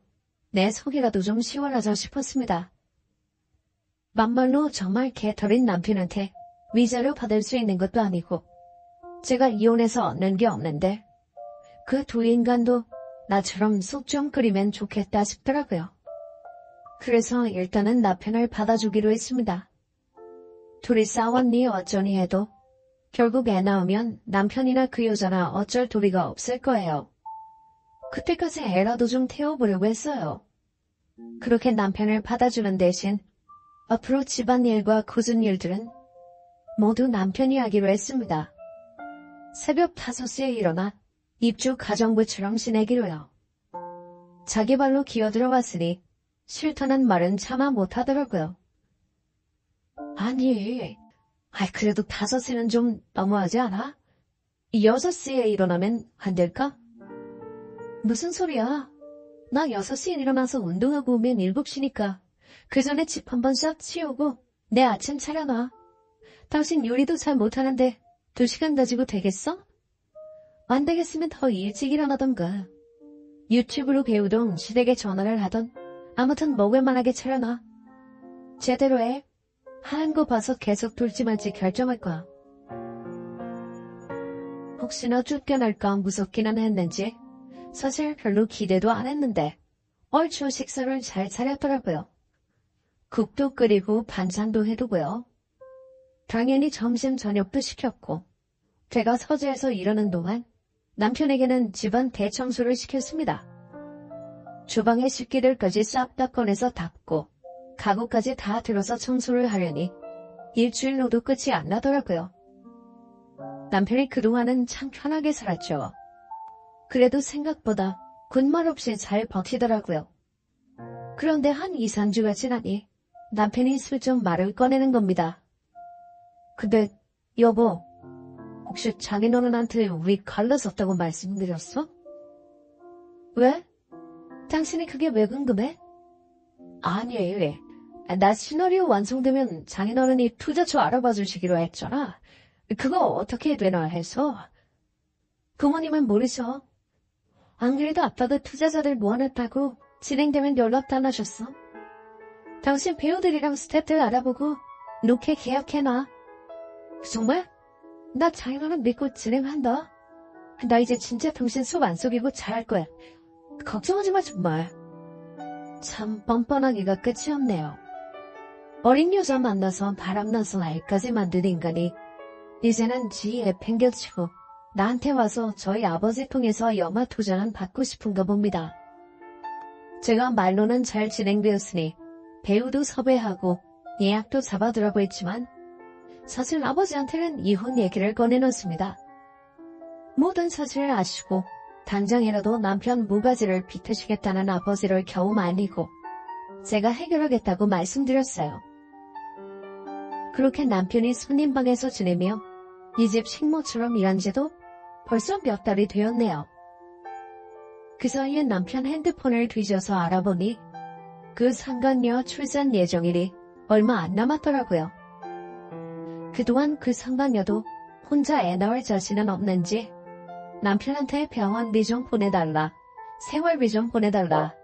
내 속이라도 좀 시원하자 싶었습니다. 막말로 정말 개털인 남편한테 위자료 받을 수 있는 것도 아니고 제가 이혼해서 얻는 게 없는데 그 두 인간도 나처럼 속 좀 끓이면 좋겠다 싶더라고요. 그래서 일단은 남편을 받아주기로 했습니다. 둘이 싸웠니 어쩌니 해도 결국 애 낳으면 남편이나 그 여자나 어쩔 도리가 없을 거예요. 그때까지 애라도 좀 태워보려고 했어요. 그렇게 남편을 받아주는 대신 앞으로 집안일과 굳은 일들은 모두 남편이 하기로 했습니다. 새벽 5시에 일어나 입주 가정부처럼 지내기로요. 자기 발로 기어들어왔으니 싫다는 말은 차마 못하더라고요. 아니, 그래도 5시는 좀 너무하지 않아? 6시에 일어나면 안 될까? 무슨 소리야? 나 6시에 일어나서 운동하고 오면 7시니까 그 전에 집 한번 싹 치우고 내 아침 차려놔. 당신 요리도 잘 못하는데 2시간 가지고 되겠어? 안 되겠으면 더 일찍 일어나던가. 유튜브로 배우던 시댁에 전화를 하던 아무튼 먹을 만하게 차려놔. 제대로 해. 하는 거 봐서 계속 둘지 말지 결정할 거야. 혹시나 쫓겨날까 무섭기는 했는지 사실 별로 기대도 안 했는데 얼추 식사를 잘 차렸더라고요. 국도 끓이고 반찬도 해두고요. 당연히 점심 저녁도 시켰고 제가 서재에서 일하는 동안 남편에게는 집안 대청소를 시켰습니다. 주방의 식기들까지 싹 다 꺼내서 닦고 가구까지 다 들어서 청소를 하려니 일주일로도 끝이 안 나더라고요. 남편이 그동안은 참 편하게 살았죠. 그래도 생각보다 군말 없이 잘 버티더라고요. 그런데 한 2, 3주가 지나니 남편이 슬쩍 말을 꺼내는 겁니다. 근데 여보, 혹시 장인어른한테 우리 갈라졌다고 말씀드렸어? 왜? 당신이 그게 왜 궁금해? 아니, 나 시나리오 완성되면 장인어른이 투자처 알아봐 주시기로 했잖아. 그거 어떻게 되나 해서. 부모님은 모르셔. 안 그래도 아빠도 투자자들 모아놨다고 진행되면 연락도 안 하셨어. 당신 배우들이랑 스태프들 알아보고 로케 계약해놔. 정말? 나 장인어른 믿고 진행한다. 나 이제 진짜 당신 속 안 속이고 잘할 거야. 걱정하지 마 정말. 참 뻔뻔하기가 끝이 없네요. 어린 여자 만나서 바람나서 알까지 만든 인간이 이제는 지에 팽겨치고 나한테 와서 저희 아버지 통해서 염화 투자는 받고 싶은가 봅니다. 제가 말로는 잘 진행되었으니 배우도 섭외하고 예약도 잡아두라고 했지만 사실 아버지한테는 이혼 얘기를 꺼내놓습니다. 모든 사실을 아시고 당장이라도 남편 무가지를 빚으시겠다는 아버지를 겨우 말리고 제가 해결하겠다고 말씀드렸어요. 그렇게 남편이 손님방에서 지내며 이 집 식모처럼 일한 지도 벌써 몇 달이 되었네요. 그 사이에 남편 핸드폰을 뒤져서 알아보니 그 상간녀 출산 예정일이 얼마 안 남았더라고요. 그동안 그 상간녀도 혼자 애 낳을 자신은 없는지 남편한테 병원비 좀 보내달라, 생활비 좀 보내달라,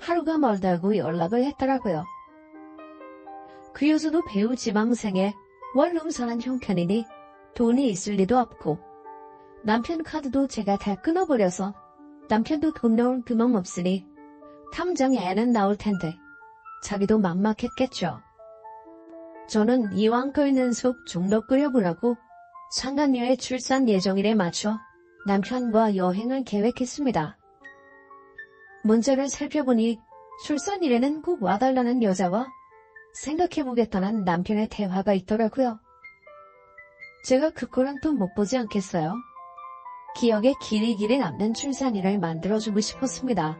하루가 멀다고 연락을 했더라고요. 그 여자도 배우 지망생에 원룸사는 형편이니 돈이 있을 리도 없고 남편 카드도 제가 다 끊어버려서 남편도 돈 넣을 구멍 없으니 당장 애는 나올 텐데 자기도 막막했겠죠. 저는 이왕 끓는 속 좀 더 끓여보라고 상간녀의 출산 예정일에 맞춰 남편과 여행을 계획했습니다. 문자를 살펴보니 출산일에는 꼭 와달라는 여자와 생각해보겠다는 남편의 대화가 있더라고요. 제가 그 꼴은 또 못 보지 않겠어요? 기억에 길이길이 남는 출산일을 만들어주고 싶었습니다.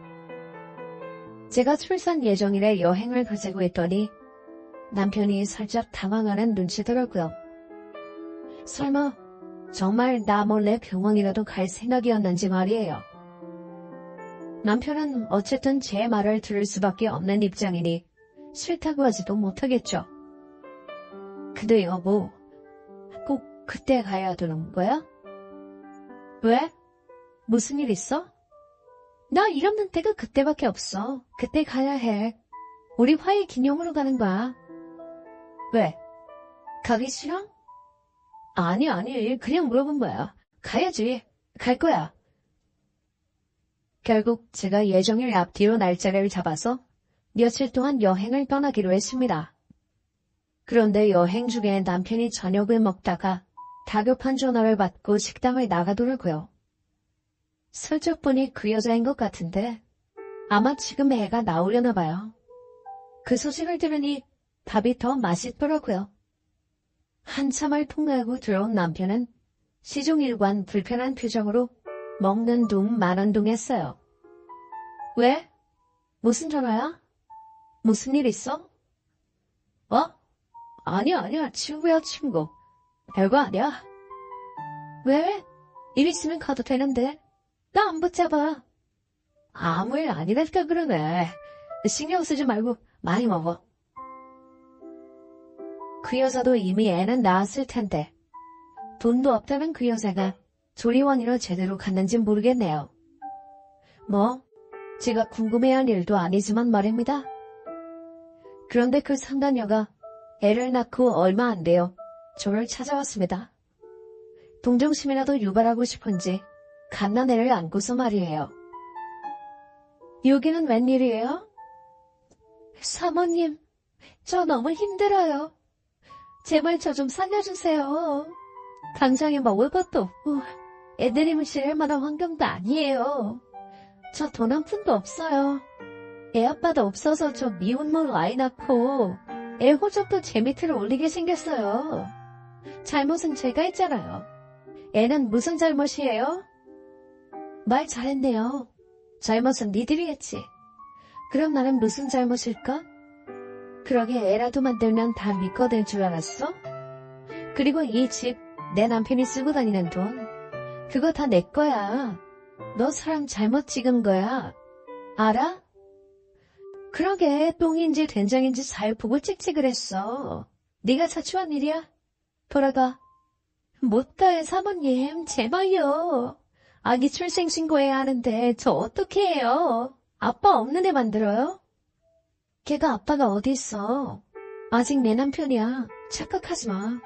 제가 출산 예정일에 여행을 가자고 했더니 남편이 살짝 당황하는 눈치더라고요. 설마 정말 나 몰래 병원이라도 갈 생각이었는지 말이에요. 남편은 어쨌든 제 말을 들을 수밖에 없는 입장이니 싫다고 하지도 못하겠죠. 근데 여보, 꼭 그때 가야 되는 거야? 왜? 무슨 일 있어? 나 일 없는 때가 그때밖에 없어. 그때 가야 해. 우리 화해 기념으로 가는 거야. 왜? 가기 싫어? 아니, 그냥 물어본 거야. 가야지. 갈 거야. 결국 제가 예정일 앞뒤로 날짜를 잡아서 며칠 동안 여행을 떠나기로 했습니다. 그런데 여행 중에 남편이 저녁을 먹다가 다급한 전화를 받고 식당을 나가더라고요. 슬쩍 보니 그 여자인 것 같은데 아마 지금 애가 나오려나 봐요. 그 소식을 들으니 밥이 더 맛있더라고요. 한참을 통화하고 들어온 남편은 시종일관 불편한 표정으로 먹는 둥 마는 둥 했어요. 왜? 무슨 전화야? 무슨 일 있어? 아니야, 친구야, 친구. 별거 아니야. 왜? 일 있으면 가도 되는데. 나 안 붙잡아. 아무 일 아니랄까 그러네. 신경 쓰지 말고 많이 먹어. 그 여자도 이미 애는 낳았을 텐데 돈도 없다는 그 여자가 조리원으로 제대로 갔는지 모르겠네요. 뭐 제가 궁금해할 일도 아니지만 말입니다. 그런데 그 상간녀가 애를 낳고 얼마 안 돼요. 저를 찾아왔습니다. 동정심이라도 유발하고 싶은지 갓난애를 안고서 말이에요. 여기는 웬일이에요? 사모님, 저 너무 힘들어요. 제발 저 좀 살려주세요. 당장에 먹을 것도 없고 애들이 무시할 만한 환경도 아니에요. 저 돈 한 푼도 없어요. 애 아빠도 없어서 저 미혼모로 아이 낳고 애 호적도 제 밑으로 올리게 생겼어요. 잘못은 제가 했잖아요. 애는 무슨 잘못이에요? 말 잘했네요. 잘못은 니들이 했지. 그럼 나는 무슨 잘못일까? 그러게 애라도 만들면 다 믿거들 줄 알았어? 그리고 이 집, 내 남편이 쓰고 다니는 돈, 그거 다 내 거야. 너 사람 잘못 찍은 거야. 알아? 그러게 똥인지 된장인지 잘 보고 찍지 그랬어. 네가 자초한 일이야? 돌아가. 못가요 사모님, 제발요. 아기 출생신고해야 하는데 저 어떻게 해요? 아빠 없는 애 만들어요? 걔가 아빠가 어디 있어? 아직 내 남편이야. 착각하지 마.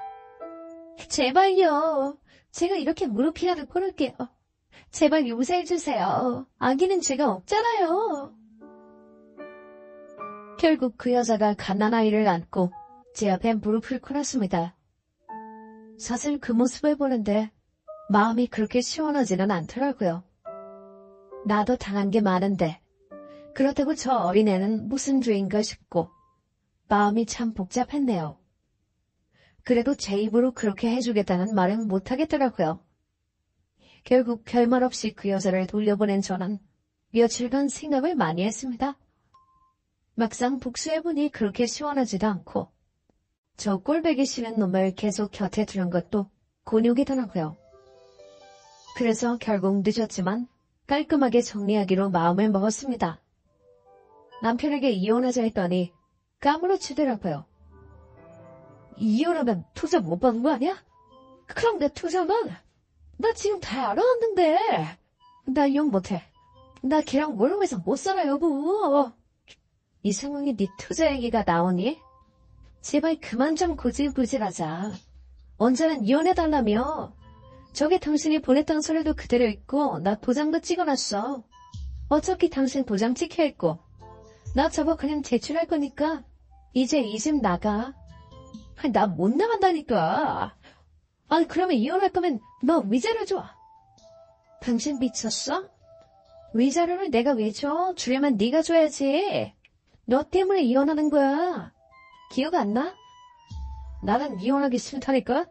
제발요. 제가 이렇게 무릎이라도 꿇을게요. 제발 용서해주세요. 아기는 죄가 없잖아요. 결국 그 여자가 갓난아이를 안고 제 앞에 무릎을 꿇었습니다. 사실 그 모습을 보는데 마음이 그렇게 시원하지는 않더라고요. 나도 당한 게 많은데 그렇다고 저 어린애는 무슨 죄인가 싶고 마음이 참 복잡했네요. 그래도 제 입으로 그렇게 해주겠다는 말은 못하겠더라고요. 결국 별말 없이 그 여자를 돌려보낸 저는 며칠간 생각을 많이 했습니다. 막상 복수해보니 그렇게 시원하지도 않고 저 꼴보기 싫은 놈을 계속 곁에 두는 것도 곤욕이더라고요. 그래서 결국 늦었지만 깔끔하게 정리하기로 마음을 먹었습니다. 남편에게 이혼하자 했더니 까무러치더라고요. 이혼하면 투자 못 받는 거 아니야? 그럼 내 투자는? 나 지금 다 알아왔는데. 나 이혼 못해. 나 걔랑 모르면서 못 살아 여보. 이 상황에 네 투자 얘기가 나오니? 제발 그만 좀 구질구질하자. 언제는 이혼해달라며. 저기 당신이 보냈던 서류도 그대로 있고 나 도장도 찍어놨어. 어차피 당신 도장 찍혀있고 나 저거 그냥 제출할 거니까 이제 이 집 나가. 나 못 나간다니까. 아니 그러면 이혼할 거면 너 위자료 줘. 당신 미쳤어? 위자료를 내가 왜 줘? 주려면 네가 줘야지. 너 때문에 이혼하는 거야. 기억 안 나? 나는 이혼하기 싫다니까?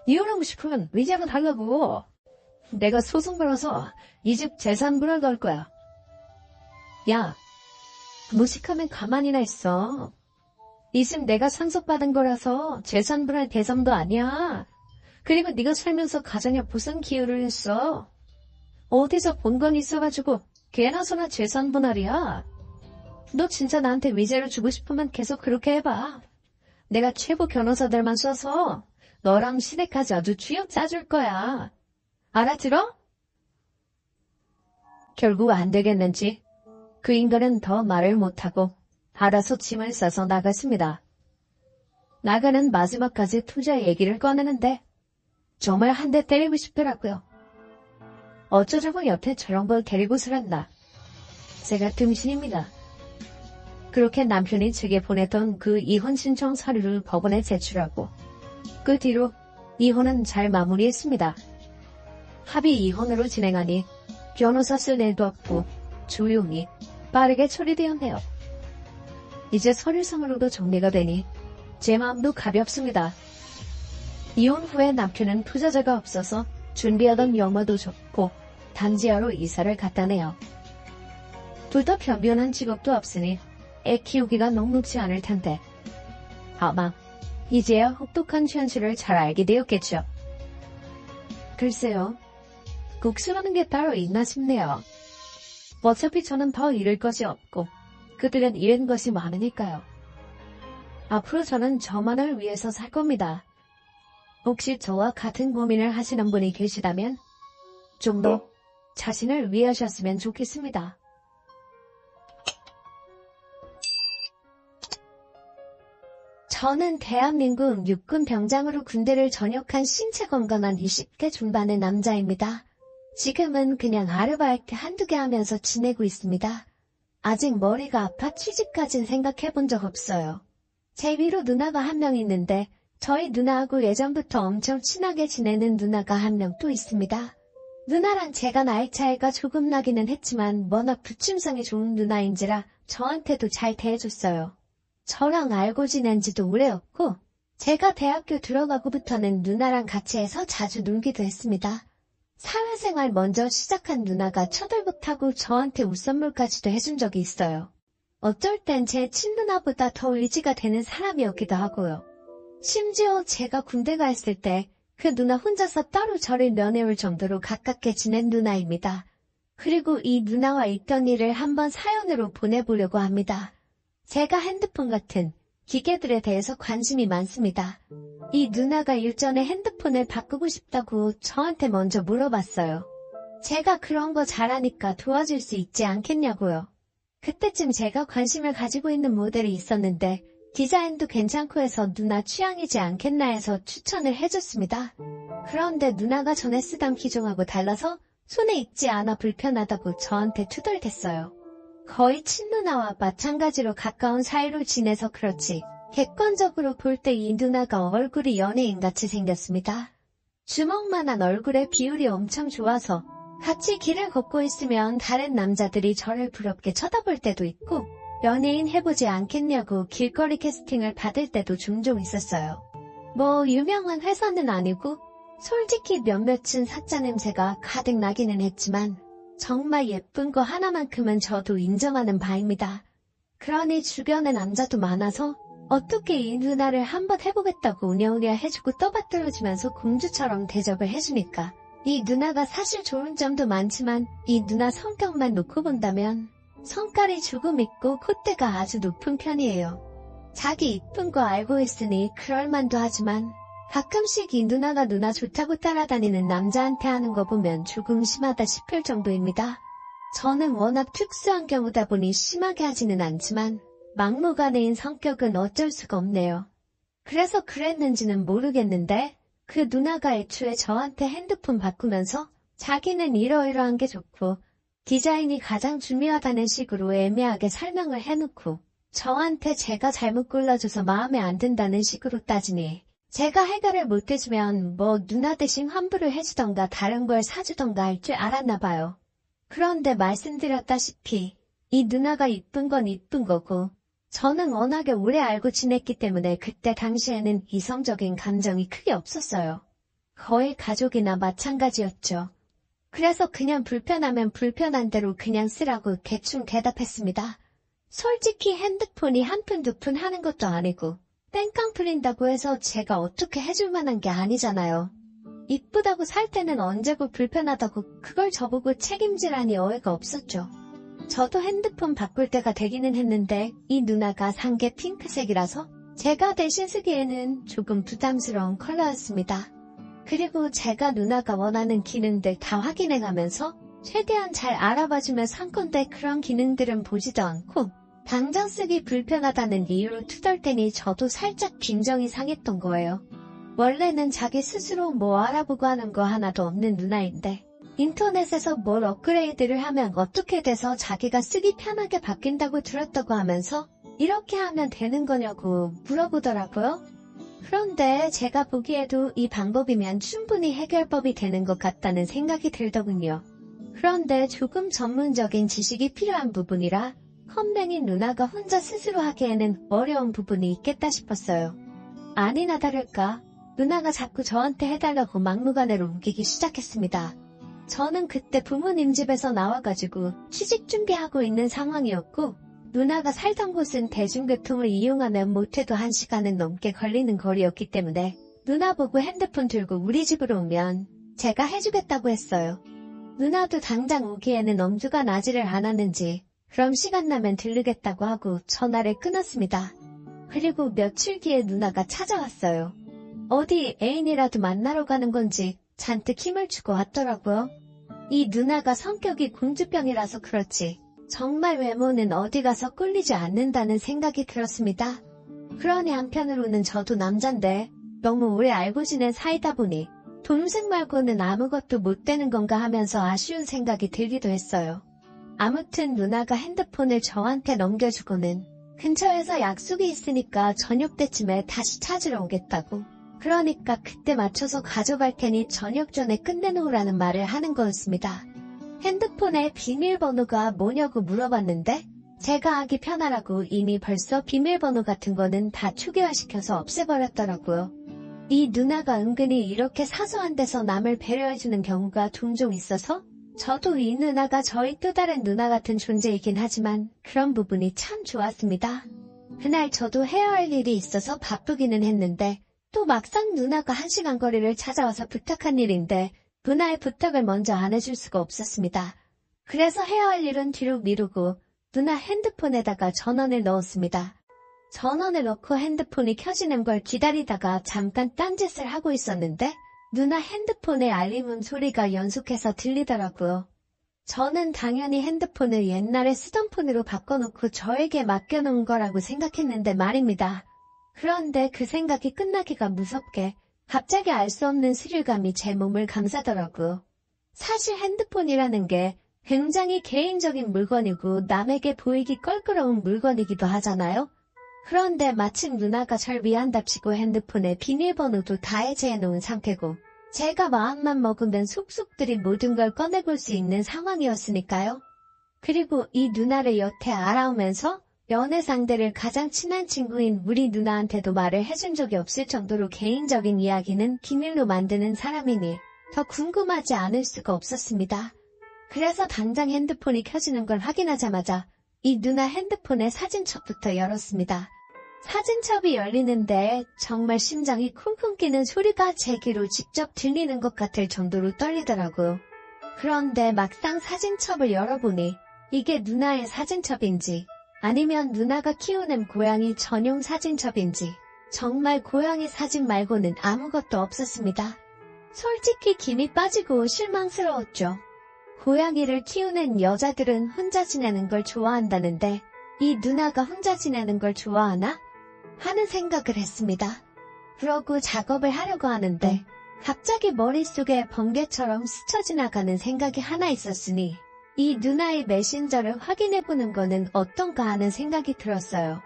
이혼하고 싶으면 위자료 달라고. 내가 소송 걸어서 이 집 재산 분할 걸 거야. 야, 무식하면 가만히나 있어. 이 집 내가 상속받은 거라서 재산 분할 대상도 아니야. 그리고 네가 살면서 가장에 무슨 기여를 했어? 어디서 본 건 있어가지고 개나 소나 재산 분할이야. 너 진짜 나한테 위자료 주고 싶으면 계속 그렇게 해봐. 내가 최고 변호사들만 써서 너랑 시댁까지 아주 쥐어 짜줄 거야. 알아들어? 결국 안 되겠는지 그 인간은 더 말을 못하고 알아서 짐을 싸서 나갔습니다. 나가는 마지막까지 투자 얘기를 꺼내는데 정말 한 대 때리고 싶더라고요. 어쩌자고 여태 저런 걸 데리고 살았나. 제가 등신입니다. 그렇게 남편이 제게 보냈던 그 이혼 신청 서류를 법원에 제출하고 그 뒤로 이혼은 잘 마무리했습니다. 합의 이혼으로 진행하니 변호사 쓸 일도 없고 조용히 빠르게 처리되었네요. 이제 서류상으로도 정리가 되니 제 마음도 가볍습니다. 이혼 후에 남편은 투자자가 없어서 준비하던 영어도 접고 단지하로 이사를 갔다네요. 둘 다 변변한 직업도 없으니 애 키우기가 녹록지 않을 텐데 아마 이제야 혹독한 현실을 잘 알게 되었겠죠. 글쎄요. 국수라는 게 따로 있나 싶네요. 어차피 저는 더 잃을 것이 없고 그들은 잃은 것이 많으니까요. 앞으로 저는 저만을 위해서 살 겁니다. 혹시 저와 같은 고민을 하시는 분이 계시다면 좀 더 자신을 위하셨으면 좋겠습니다. 저는 대한민국 육군 병장으로 군대를 전역한 신체 건강한 20대 중반의 남자입니다. 지금은 그냥 아르바이트 한두 개 하면서 지내고 있습니다. 아직 머리가 아파 취직까진 생각해본 적 없어요. 제 위로 누나가 한 명 있는데 저희 누나하고 예전부터 엄청 친하게 지내는 누나가 한 명 또 있습니다. 누나랑 제가 나이 차이가 조금 나기는 했지만 워낙 부침성이 좋은 누나인지라 저한테도 잘 대해줬어요. 저랑 알고 지낸 지도 오래였고 제가 대학교 들어가고부터는 누나랑 같이 해서 자주 놀기도 했습니다. 사회생활 먼저 시작한 누나가 쳐들부타고 저한테 옷 선물까지도 해준 적이 있어요. 어쩔 땐 제 친누나보다 더 의지가 되는 사람이었기도 하고요. 심지어 제가 군대 가 있을 때 그 누나 혼자서 따로 저를 면회올 정도로 가깝게 지낸 누나입니다. 그리고 이 누나와 있던 일을 한번 사연으로 보내보려고 합니다. 제가 핸드폰 같은 기계들에 대해서 관심이 많습니다. 이 누나가 일전에 핸드폰을 바꾸고 싶다고 저한테 먼저 물어봤어요. 제가 그런 거 잘하니까 도와줄 수 있지 않겠냐고요. 그때쯤 제가 관심을 가지고 있는 모델이 있었는데 디자인도 괜찮고 해서 누나 취향이지 않겠나 해서 추천을 해줬습니다. 그런데 누나가 전에 쓰던 기종하고 달라서 손에 익지 않아 불편하다고 저한테 투덜댔어요. 거의 친누나와 마찬가지로 가까운 사이로 지내서 그렇지 객관적으로 볼 때 이 누나가 얼굴이 연예인같이 생겼습니다. 주먹만한 얼굴에 비율이 엄청 좋아서 같이 길을 걷고 있으면 다른 남자들이 저를 부럽게 쳐다볼 때도 있고 연예인 해보지 않겠냐고 길거리 캐스팅을 받을 때도 종종 있었어요. 뭐 유명한 회사는 아니고 솔직히 몇몇은 사짜 냄새가 가득 나기는 했지만 정말 예쁜 거 하나만큼은 저도 인정하는 바입니다. 그러니 주변에 남자도 많아서 어떻게 이 누나를 한번 해보겠다고 우냐우냐 해주고 떠받들어주면서 공주처럼 대접을 해주니까 이 누나가 사실 좋은 점도 많지만 이 누나 성격만 놓고 본다면 성깔이 조금 있고 콧대가 아주 높은 편이에요. 자기 이쁜 거 알고 있으니 그럴만도 하지만 가끔씩 이 누나가 누나 좋다고 따라다니는 남자한테 하는 거 보면 조금 심하다 싶을 정도입니다. 저는 워낙 특수한 경우다 보니 심하게 하지는 않지만 막무가내인 성격은 어쩔 수가 없네요. 그래서 그랬는지는 모르겠는데 그 누나가 애초에 저한테 핸드폰 바꾸면서 자기는 이러이러한 게 좋고 디자인이 가장 중요하다는 식으로 애매하게 설명을 해놓고 저한테 제가 잘못 골라줘서 마음에 안 든다는 식으로 따지니 제가 해결을 못해주면 뭐 누나 대신 환불을 해주던가 다른 걸 사주던가 할 줄 알았나 봐요. 그런데 말씀드렸다시피 이 누나가 이쁜 건 이쁜 거고 저는 워낙에 오래 알고 지냈기 때문에 그때 당시에는 이성적인 감정이 크게 없었어요. 거의 가족이나 마찬가지였죠. 그래서 그냥 불편하면 불편한 대로 그냥 쓰라고 대충 대답했습니다. 솔직히 핸드폰이 한 푼 두 푼 하는 것도 아니고 땡깡 풀린다고 해서 제가 어떻게 해줄 만한 게 아니잖아요. 이쁘다고 살 때는 언제고 불편하다고 그걸 저보고 책임지라니 어이가 없었죠. 저도 핸드폰 바꿀 때가 되기는 했는데 이 누나가 산 게 핑크색이라서 제가 대신 쓰기에는 조금 부담스러운 컬러였습니다. 그리고 제가 누나가 원하는 기능들 다 확인해가면서 최대한 잘 알아봐주며 산 건데 그런 기능들은 보지도 않고 당장 쓰기 불편하다는 이유로 투덜대니 저도 살짝 빈정이 상했던 거예요. 원래는 자기 스스로 뭐 알아보고 하는 거 하나도 없는 누나인데 인터넷에서 뭘 업그레이드를 하면 어떻게 돼서 자기가 쓰기 편하게 바뀐다고 들었다고 하면서 이렇게 하면 되는 거냐고 물어보더라고요. 그런데 제가 보기에도 이 방법이면 충분히 해결법이 되는 것 같다는 생각이 들더군요. 그런데 조금 전문적인 지식이 필요한 부분이라 컴맹인 누나가 혼자 스스로 하기에는 어려운 부분이 있겠다 싶었어요. 아니나 다를까 누나가 자꾸 저한테 해달라고 막무가내로 우기기 시작했습니다. 저는 그때 부모님 집에서 나와가지고 취직 준비하고 있는 상황이었고 누나가 살던 곳은 대중교통을 이용하면 못해도 1시간은 넘게 걸리는 거리였기 때문에 누나 보고 핸드폰 들고 우리 집으로 오면 제가 해주겠다고 했어요. 누나도 당장 오기에는 엄두가 나지를 않았는지 그럼 시간 나면 들르겠다고 하고 전화를 끊었습니다. 그리고 며칠 뒤에 누나가 찾아왔어요. 어디 애인이라도 만나러 가는 건지 잔뜩 힘을 주고 왔더라고요. 이 누나가 성격이 공주병이라서 그렇지 정말 외모는 어디 가서 꿀리지 않는다는 생각이 들었습니다. 그러니 한편으로는 저도 남잔데 너무 오래 알고 지낸 사이다 보니 동생 말고는 아무것도 못 되는 건가 하면서 아쉬운 생각이 들기도 했어요. 아무튼 누나가 핸드폰을 저한테 넘겨주고는 근처에서 약속이 있으니까 저녁 때쯤에 다시 찾으러 오겠다고 그러니까 그때 맞춰서 가져갈 테니 저녁 전에 끝내놓으라는 말을 하는 거였습니다. 핸드폰에 비밀번호가 뭐냐고 물어봤는데 제가 하기 편하라고 이미 벌써 비밀번호 같은 거는 다 초기화시켜서 없애버렸더라고요. 이 누나가 은근히 이렇게 사소한 데서 남을 배려해주는 경우가 종종 있어서 저도 이 누나가 저희 또 다른 누나 같은 존재이긴 하지만 그런 부분이 참 좋았습니다. 그날 저도 해야 할 일이 있어서 바쁘기는 했는데 또 막상 누나가 1시간 거리를 찾아와서 부탁한 일인데 누나의 부탁을 먼저 안 해줄 수가 없었습니다. 그래서 해야 할 일은 뒤로 미루고 누나 핸드폰에다가 전원을 넣었습니다. 전원을 넣고 핸드폰이 켜지는 걸 기다리다가 잠깐 딴짓을 하고 있었는데 누나 핸드폰의 알림 소리가 연속해서 들리더라고요. 저는 당연히 핸드폰을 옛날에 쓰던 폰으로 바꿔놓고 저에게 맡겨놓은 거라고 생각했는데 말입니다. 그런데 그 생각이 끝나기가 무섭게 갑자기 알 수 없는 스릴감이 제 몸을 감싸더라고요. 사실 핸드폰이라는 게 굉장히 개인적인 물건이고 남에게 보이기 껄끄러운 물건이기도 하잖아요. 그런데 마침 누나가 절 미안답시고 핸드폰에 비밀번호도 다 해제해놓은 상태고 제가 마음만 먹으면 속속들이 모든 걸 꺼내볼 수 있는 상황이었으니까요. 그리고 이 누나를 여태 알아오면서 연애 상대를 가장 친한 친구인 우리 누나한테도 말을 해준 적이 없을 정도로 개인적인 이야기는 비밀로 만드는 사람이니 더 궁금하지 않을 수가 없었습니다. 그래서 당장 핸드폰이 켜지는 걸 확인하자마자 이 누나 핸드폰의 사진첩부터 열었습니다. 사진첩이 열리는데 정말 심장이 쿵쿵 뛰는 소리가 제 귀로 직접 들리는 것 같을 정도로 떨리더라고요. 그런데 막상 사진첩을 열어보니 이게 누나의 사진첩인지 아니면 누나가 키우는 고양이 전용 사진첩인지 정말 고양이 사진 말고는 아무것도 없었습니다. 솔직히 김이 빠지고 실망스러웠죠. 고양이를 키우는 여자들은 혼자 지내는 걸 좋아한다는데 이 누나가 혼자 지내는 걸 좋아하나? 하는 생각을 했습니다. 그러고 작업을 하려고 하는데 갑자기 머릿속에 번개처럼 스쳐 지나가는 생각이 하나 있었으니 이 누나의 메신저를 확인해보는 거는 어떤가 하는 생각이 들었어요.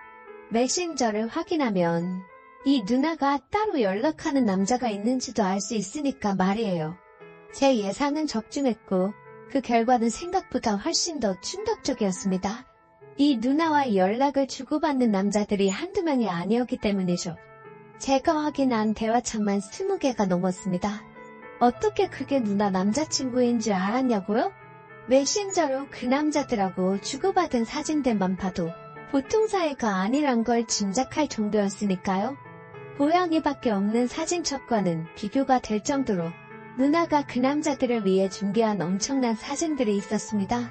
메신저를 확인하면 이 누나가 따로 연락하는 남자가 있는지도 알 수 있으니까 말이에요. 제 예상은 적중했고 그 결과는 생각보다 훨씬 더 충격적이었습니다. 이 누나와 연락을 주고받는 남자들이 한두 명이 아니었기 때문이죠. 제가 확인한 대화창만 20개가 넘었습니다. 어떻게 그게 누나 남자친구인 줄 알았냐고요? 메신저로 그 남자들하고 주고받은 사진들만 봐도 보통 사이가 아니란 걸 짐작할 정도였으니까요. 고양이밖에 없는 사진첩과는 비교가 될 정도로 누나가 그 남자들을 위해 준비한 엄청난 사진들이 있었습니다.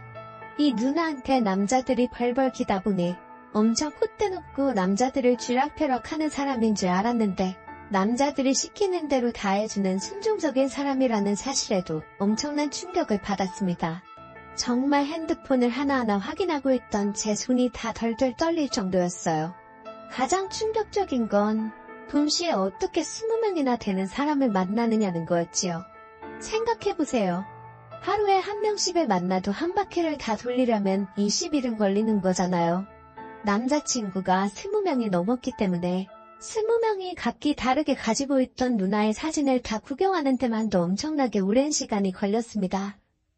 이 누나한테 남자들이 벌벌 기다 보니 엄청 콧대 높고 남자들을 쥐락펴락하는 사람인 줄 알았는데 남자들이 시키는 대로 다 해주는 순종적인 사람이라는 사실에도 엄청난 충격을 받았습니다. 정말 핸드폰을 하나하나 확인하고 있던 제 손이 다 덜덜 떨릴 정도였어요. 가장 충격적인 건 동시에 어떻게 20명이나 되는 사람을 만나느냐는 거였지요. 생각해보세요. 하루에 한 명씩을 만나도 한 바퀴를 다 돌리려면 20일은 걸리는 거잖아요. 남자친구가 20명이 넘었기 때문에 20명이 각기 다르게 가지고 있던 누나의 사진을 다 구경하는 데만도 엄청나게 오랜 시간이 걸렸습니다.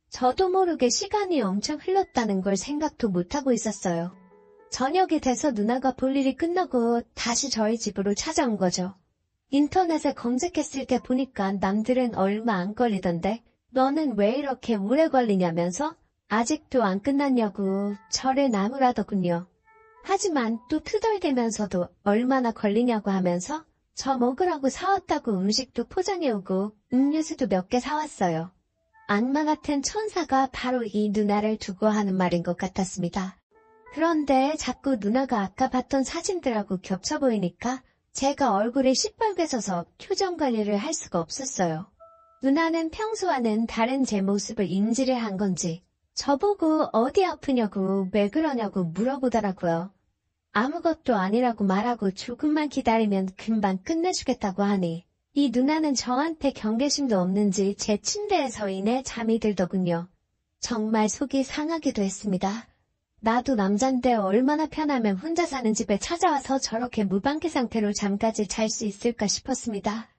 저도 모르게 시간이 엄청 흘렀다는 걸 생각도 못하고 있었어요. 저녁이 돼서 누나가 볼 일이 끝나고 다시 저희 집으로 찾아온 거죠. 인터넷에 검색했을 때 보니까 남들은 얼마 안 걸리던데 너는 왜 이렇게 오래 걸리냐면서 아직도 안 끝났냐고 저를 나무라더군요. 하지만 또 투덜대면서도 얼마나 걸리냐고 하면서 저 먹으라고 사왔다고 음식도 포장해오고 음료수도 몇 개 사왔어요. 악마 같은 천사가 바로 이 누나를 두고 하는 말인 것 같았습니다. 그런데 자꾸 누나가 아까 봤던 사진들하고 겹쳐 보이니까 제가 얼굴이 시뻘개져서 표정 관리를 할 수가 없었어요. 누나는 평소와는 다른 제 모습을 인지를 한 건지 저보고 어디 아프냐고 왜 그러냐고 물어보더라고요. 아무것도 아니라고 말하고 조금만 기다리면 금방 끝내주겠다고 하니 이 누나는 저한테 경계심도 없는지 제 침대에서 이내 잠이 들더군요. 정말 속이 상하기도 했습니다. 나도 남잔데 얼마나 편하면 혼자 사는 집에 찾아와서 저렇게 무방비 상태로 잠까지 잘 수 있을까 싶었습니다.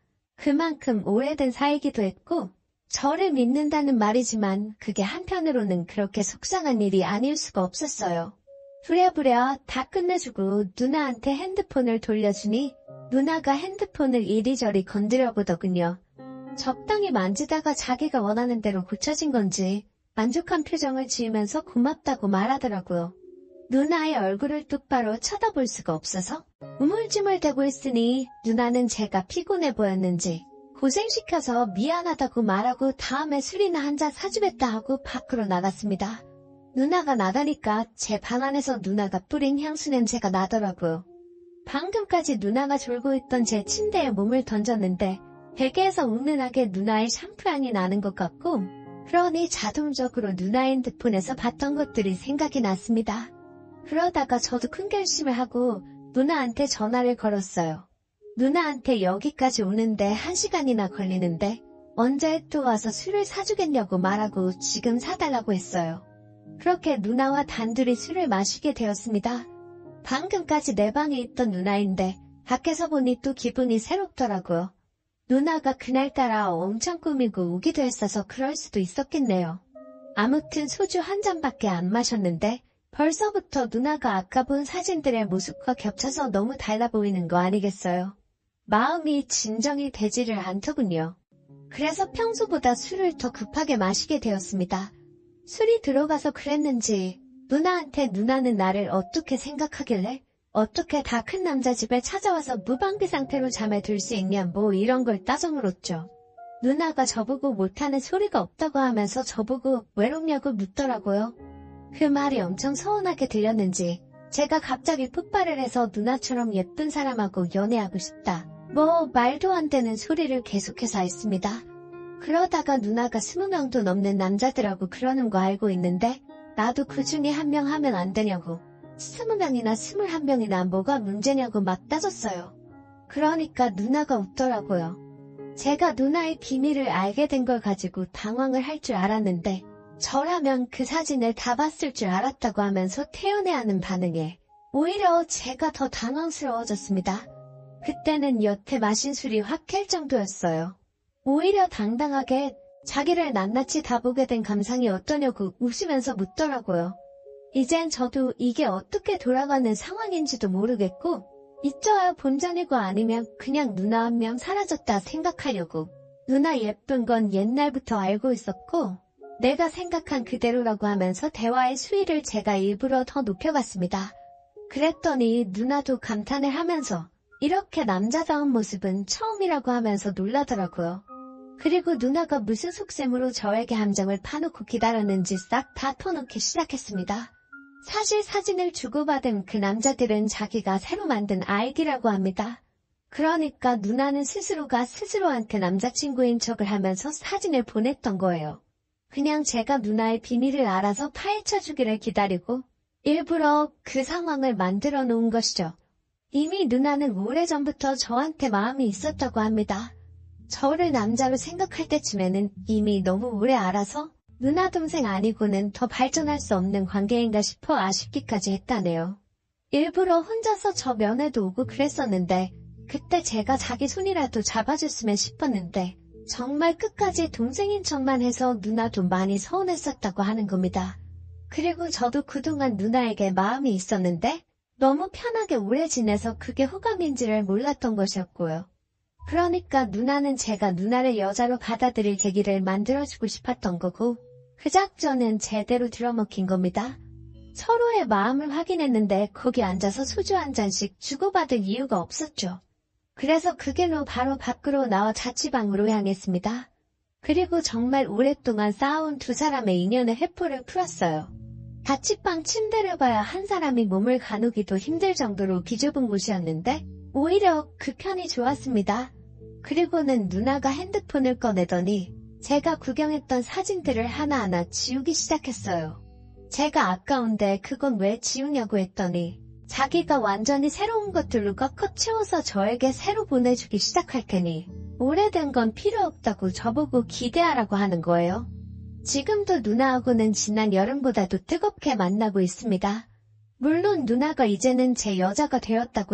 그만큼 오래된 사이기도 했고 저를 믿는다는 말이지만 그게 한편으로는 그렇게 속상한 일이 아닐 수가 없었어요. 부랴부랴 다 끝내주고 누나한테 핸드폰을 돌려주니 누나가 핸드폰을 이리저리 건드려 보더군요. 적당히 만지다가 자기가 원하는 대로 고쳐진 건지 만족한 표정을 지으면서 고맙다고 말하더라고요. 누나의 얼굴을 똑바로 쳐다볼 수가 없어서 우물쭈물대고 있으니 누나는 제가 피곤해 보였는지 고생시켜서 미안하다고 말하고 다음에 술이나 한잔 사주겠다 하고 밖으로 나갔습니다. 누나가 나가니까 제 방 안에서 누나가 뿌린 향수 냄새가 나더라고요. 방금까지 누나가 졸고 있던 제 침대에 몸을 던졌는데 베개에서 은은하게 누나의 샴푸 향이 나는 것 같고 그러니 자동적으로 누나 핸드폰에서 봤던 것들이 생각이 났습니다. 그러다가 저도 큰 결심을 하고 누나한테 전화를 걸었어요. 누나한테 여기까지 오는데 1시간이나 걸리는데 언제 또 와서 술을 사주겠냐고 말하고 지금 사달라고 했어요. 그렇게 누나와 단둘이 술을 마시게 되었습니다. 방금까지 내 방에 있던 누나인데 밖에서 보니 또 기분이 새롭더라고요. 누나가 그날따라 엄청 꾸미고 오기도 했어서 그럴 수도 있었겠네요. 아무튼 소주 한 잔밖에 안 마셨는데 벌써부터 누나가 아까 본 사진들의 모습과 겹쳐서 너무 달라 보이는 거 아니겠어요? 마음이 진정이 되지를 않더군요. 그래서 평소보다 술을 더 급하게 마시게 되었습니다. 술이 들어가서 그랬는지 누나한테 누나는 나를 어떻게 생각하길래 어떻게 다 큰 남자 집에 찾아와서 무방비 상태로 잠에 들 수 있냐 뭐 이런 걸 따져 물었죠. 누나가 저보고 못하는 소리가 없다고 하면서 저보고 외롭냐고 묻더라고요. 그 말이 엄청 서운하게 들렸는지 제가 갑자기 폭발을 해서 누나처럼 예쁜 사람하고 연애하고 싶다. 뭐 말도 안 되는 소리를 계속해서 했습니다. 그러다가 누나가 20명도 넘는 남자들하고 그러는 거 알고 있는데 나도 그 중에 한 명 하면 안 되냐고 20명이나 21명이나 뭐가 문제냐고 막 따졌어요. 그러니까 누나가 웃더라고요. 제가 누나의 비밀을 알게 된 걸 가지고 당황을 할 줄 알았는데 저라면 그 사진을 다 봤을 줄 알았다고 하면서 태연해하는 반응에 오히려 제가 더 당황스러워졌습니다. 그때는 여태 마신 술이 확 깰 정도였어요. 오히려 당당하게 자기를 낱낱이 다 보게 된 감상이 어떠냐고 웃으면서 묻더라고요. 이젠 저도 이게 어떻게 돌아가는 상황인지도 모르겠고 있져야 본전이고 아니면 그냥 누나 한 명 사라졌다 생각하려고 누나 예쁜 건 옛날부터 알고 있었고 내가 생각한 그대로라고 하면서 대화의 수위를 제가 일부러 더 높여봤습니다. 그랬더니 누나도 감탄을 하면서 이렇게 남자다운 모습은 처음이라고 하면서 놀라더라고요. 그리고 누나가 무슨 속셈으로 저에게 함정을 파놓고 기다렸는지 싹 다 터놓기 시작했습니다. 사실 사진을 주고받은 그 남자들은 자기가 새로 만든 아이기라고 합니다. 그러니까 누나는 스스로가 스스로한테 남자친구인 척을 하면서 사진을 보냈던 거예요. 그냥 제가 누나의 비밀을 알아서 파헤쳐주기를 기다리고 일부러 그 상황을 만들어 놓은 것이죠. 이미 누나는 오래전부터 저한테 마음이 있었다고 합니다. 저를 남자로 생각할 때쯤에는 이미 너무 오래 알아서 누나 동생 아니고는 더 발전할 수 없는 관계인가 싶어 아쉽기까지 했다네요. 일부러 혼자서 저 면회도 오고 그랬었는데 그때 제가 자기 손이라도 잡아줬으면 싶었는데 정말 끝까지 동생인 척만 해서 누나도 많이 서운했었다고 하는 겁니다. 그리고 저도 그동안 누나에게 마음이 있었는데 너무 편하게 오래 지내서 그게 호감인지를 몰랐던 것이었고요. 그러니까 누나는 제가 누나를 여자로 받아들일 계기를 만들어주고 싶었던 거고 그 작전은 제대로 들어먹힌 겁니다. 서로의 마음을 확인했는데 거기 앉아서 소주 한 잔씩 주고받을 이유가 없었죠. 그래서 그 길로 바로 밖으로 나와 자취방으로 향했습니다. 그리고 정말 오랫동안 쌓아온 두 사람의 인연의 회포를 풀었어요. 자취방 침대를 봐야 한 사람이 몸을 가누기도 힘들 정도로 비좁은 곳이었는데 오히려 그 편이 좋았습니다. 그리고는 누나가 핸드폰을 꺼내더니 제가 구경했던 사진들을 하나하나 지우기 시작했어요. 제가 아까운데 그건 왜 지우냐고 했더니 자기가 완전히 새로운 것들로 꽉꽉 채워서 저에게 새로 보내주기 시작할 테니 오래된 건 필요 없다고 저보고 기대하라고 하는 거예요. 지금도 누나하고는 지난 여름보다도 뜨겁게 만나고 있습니다. 물론 누나가 이제는 제 여자가 되었다고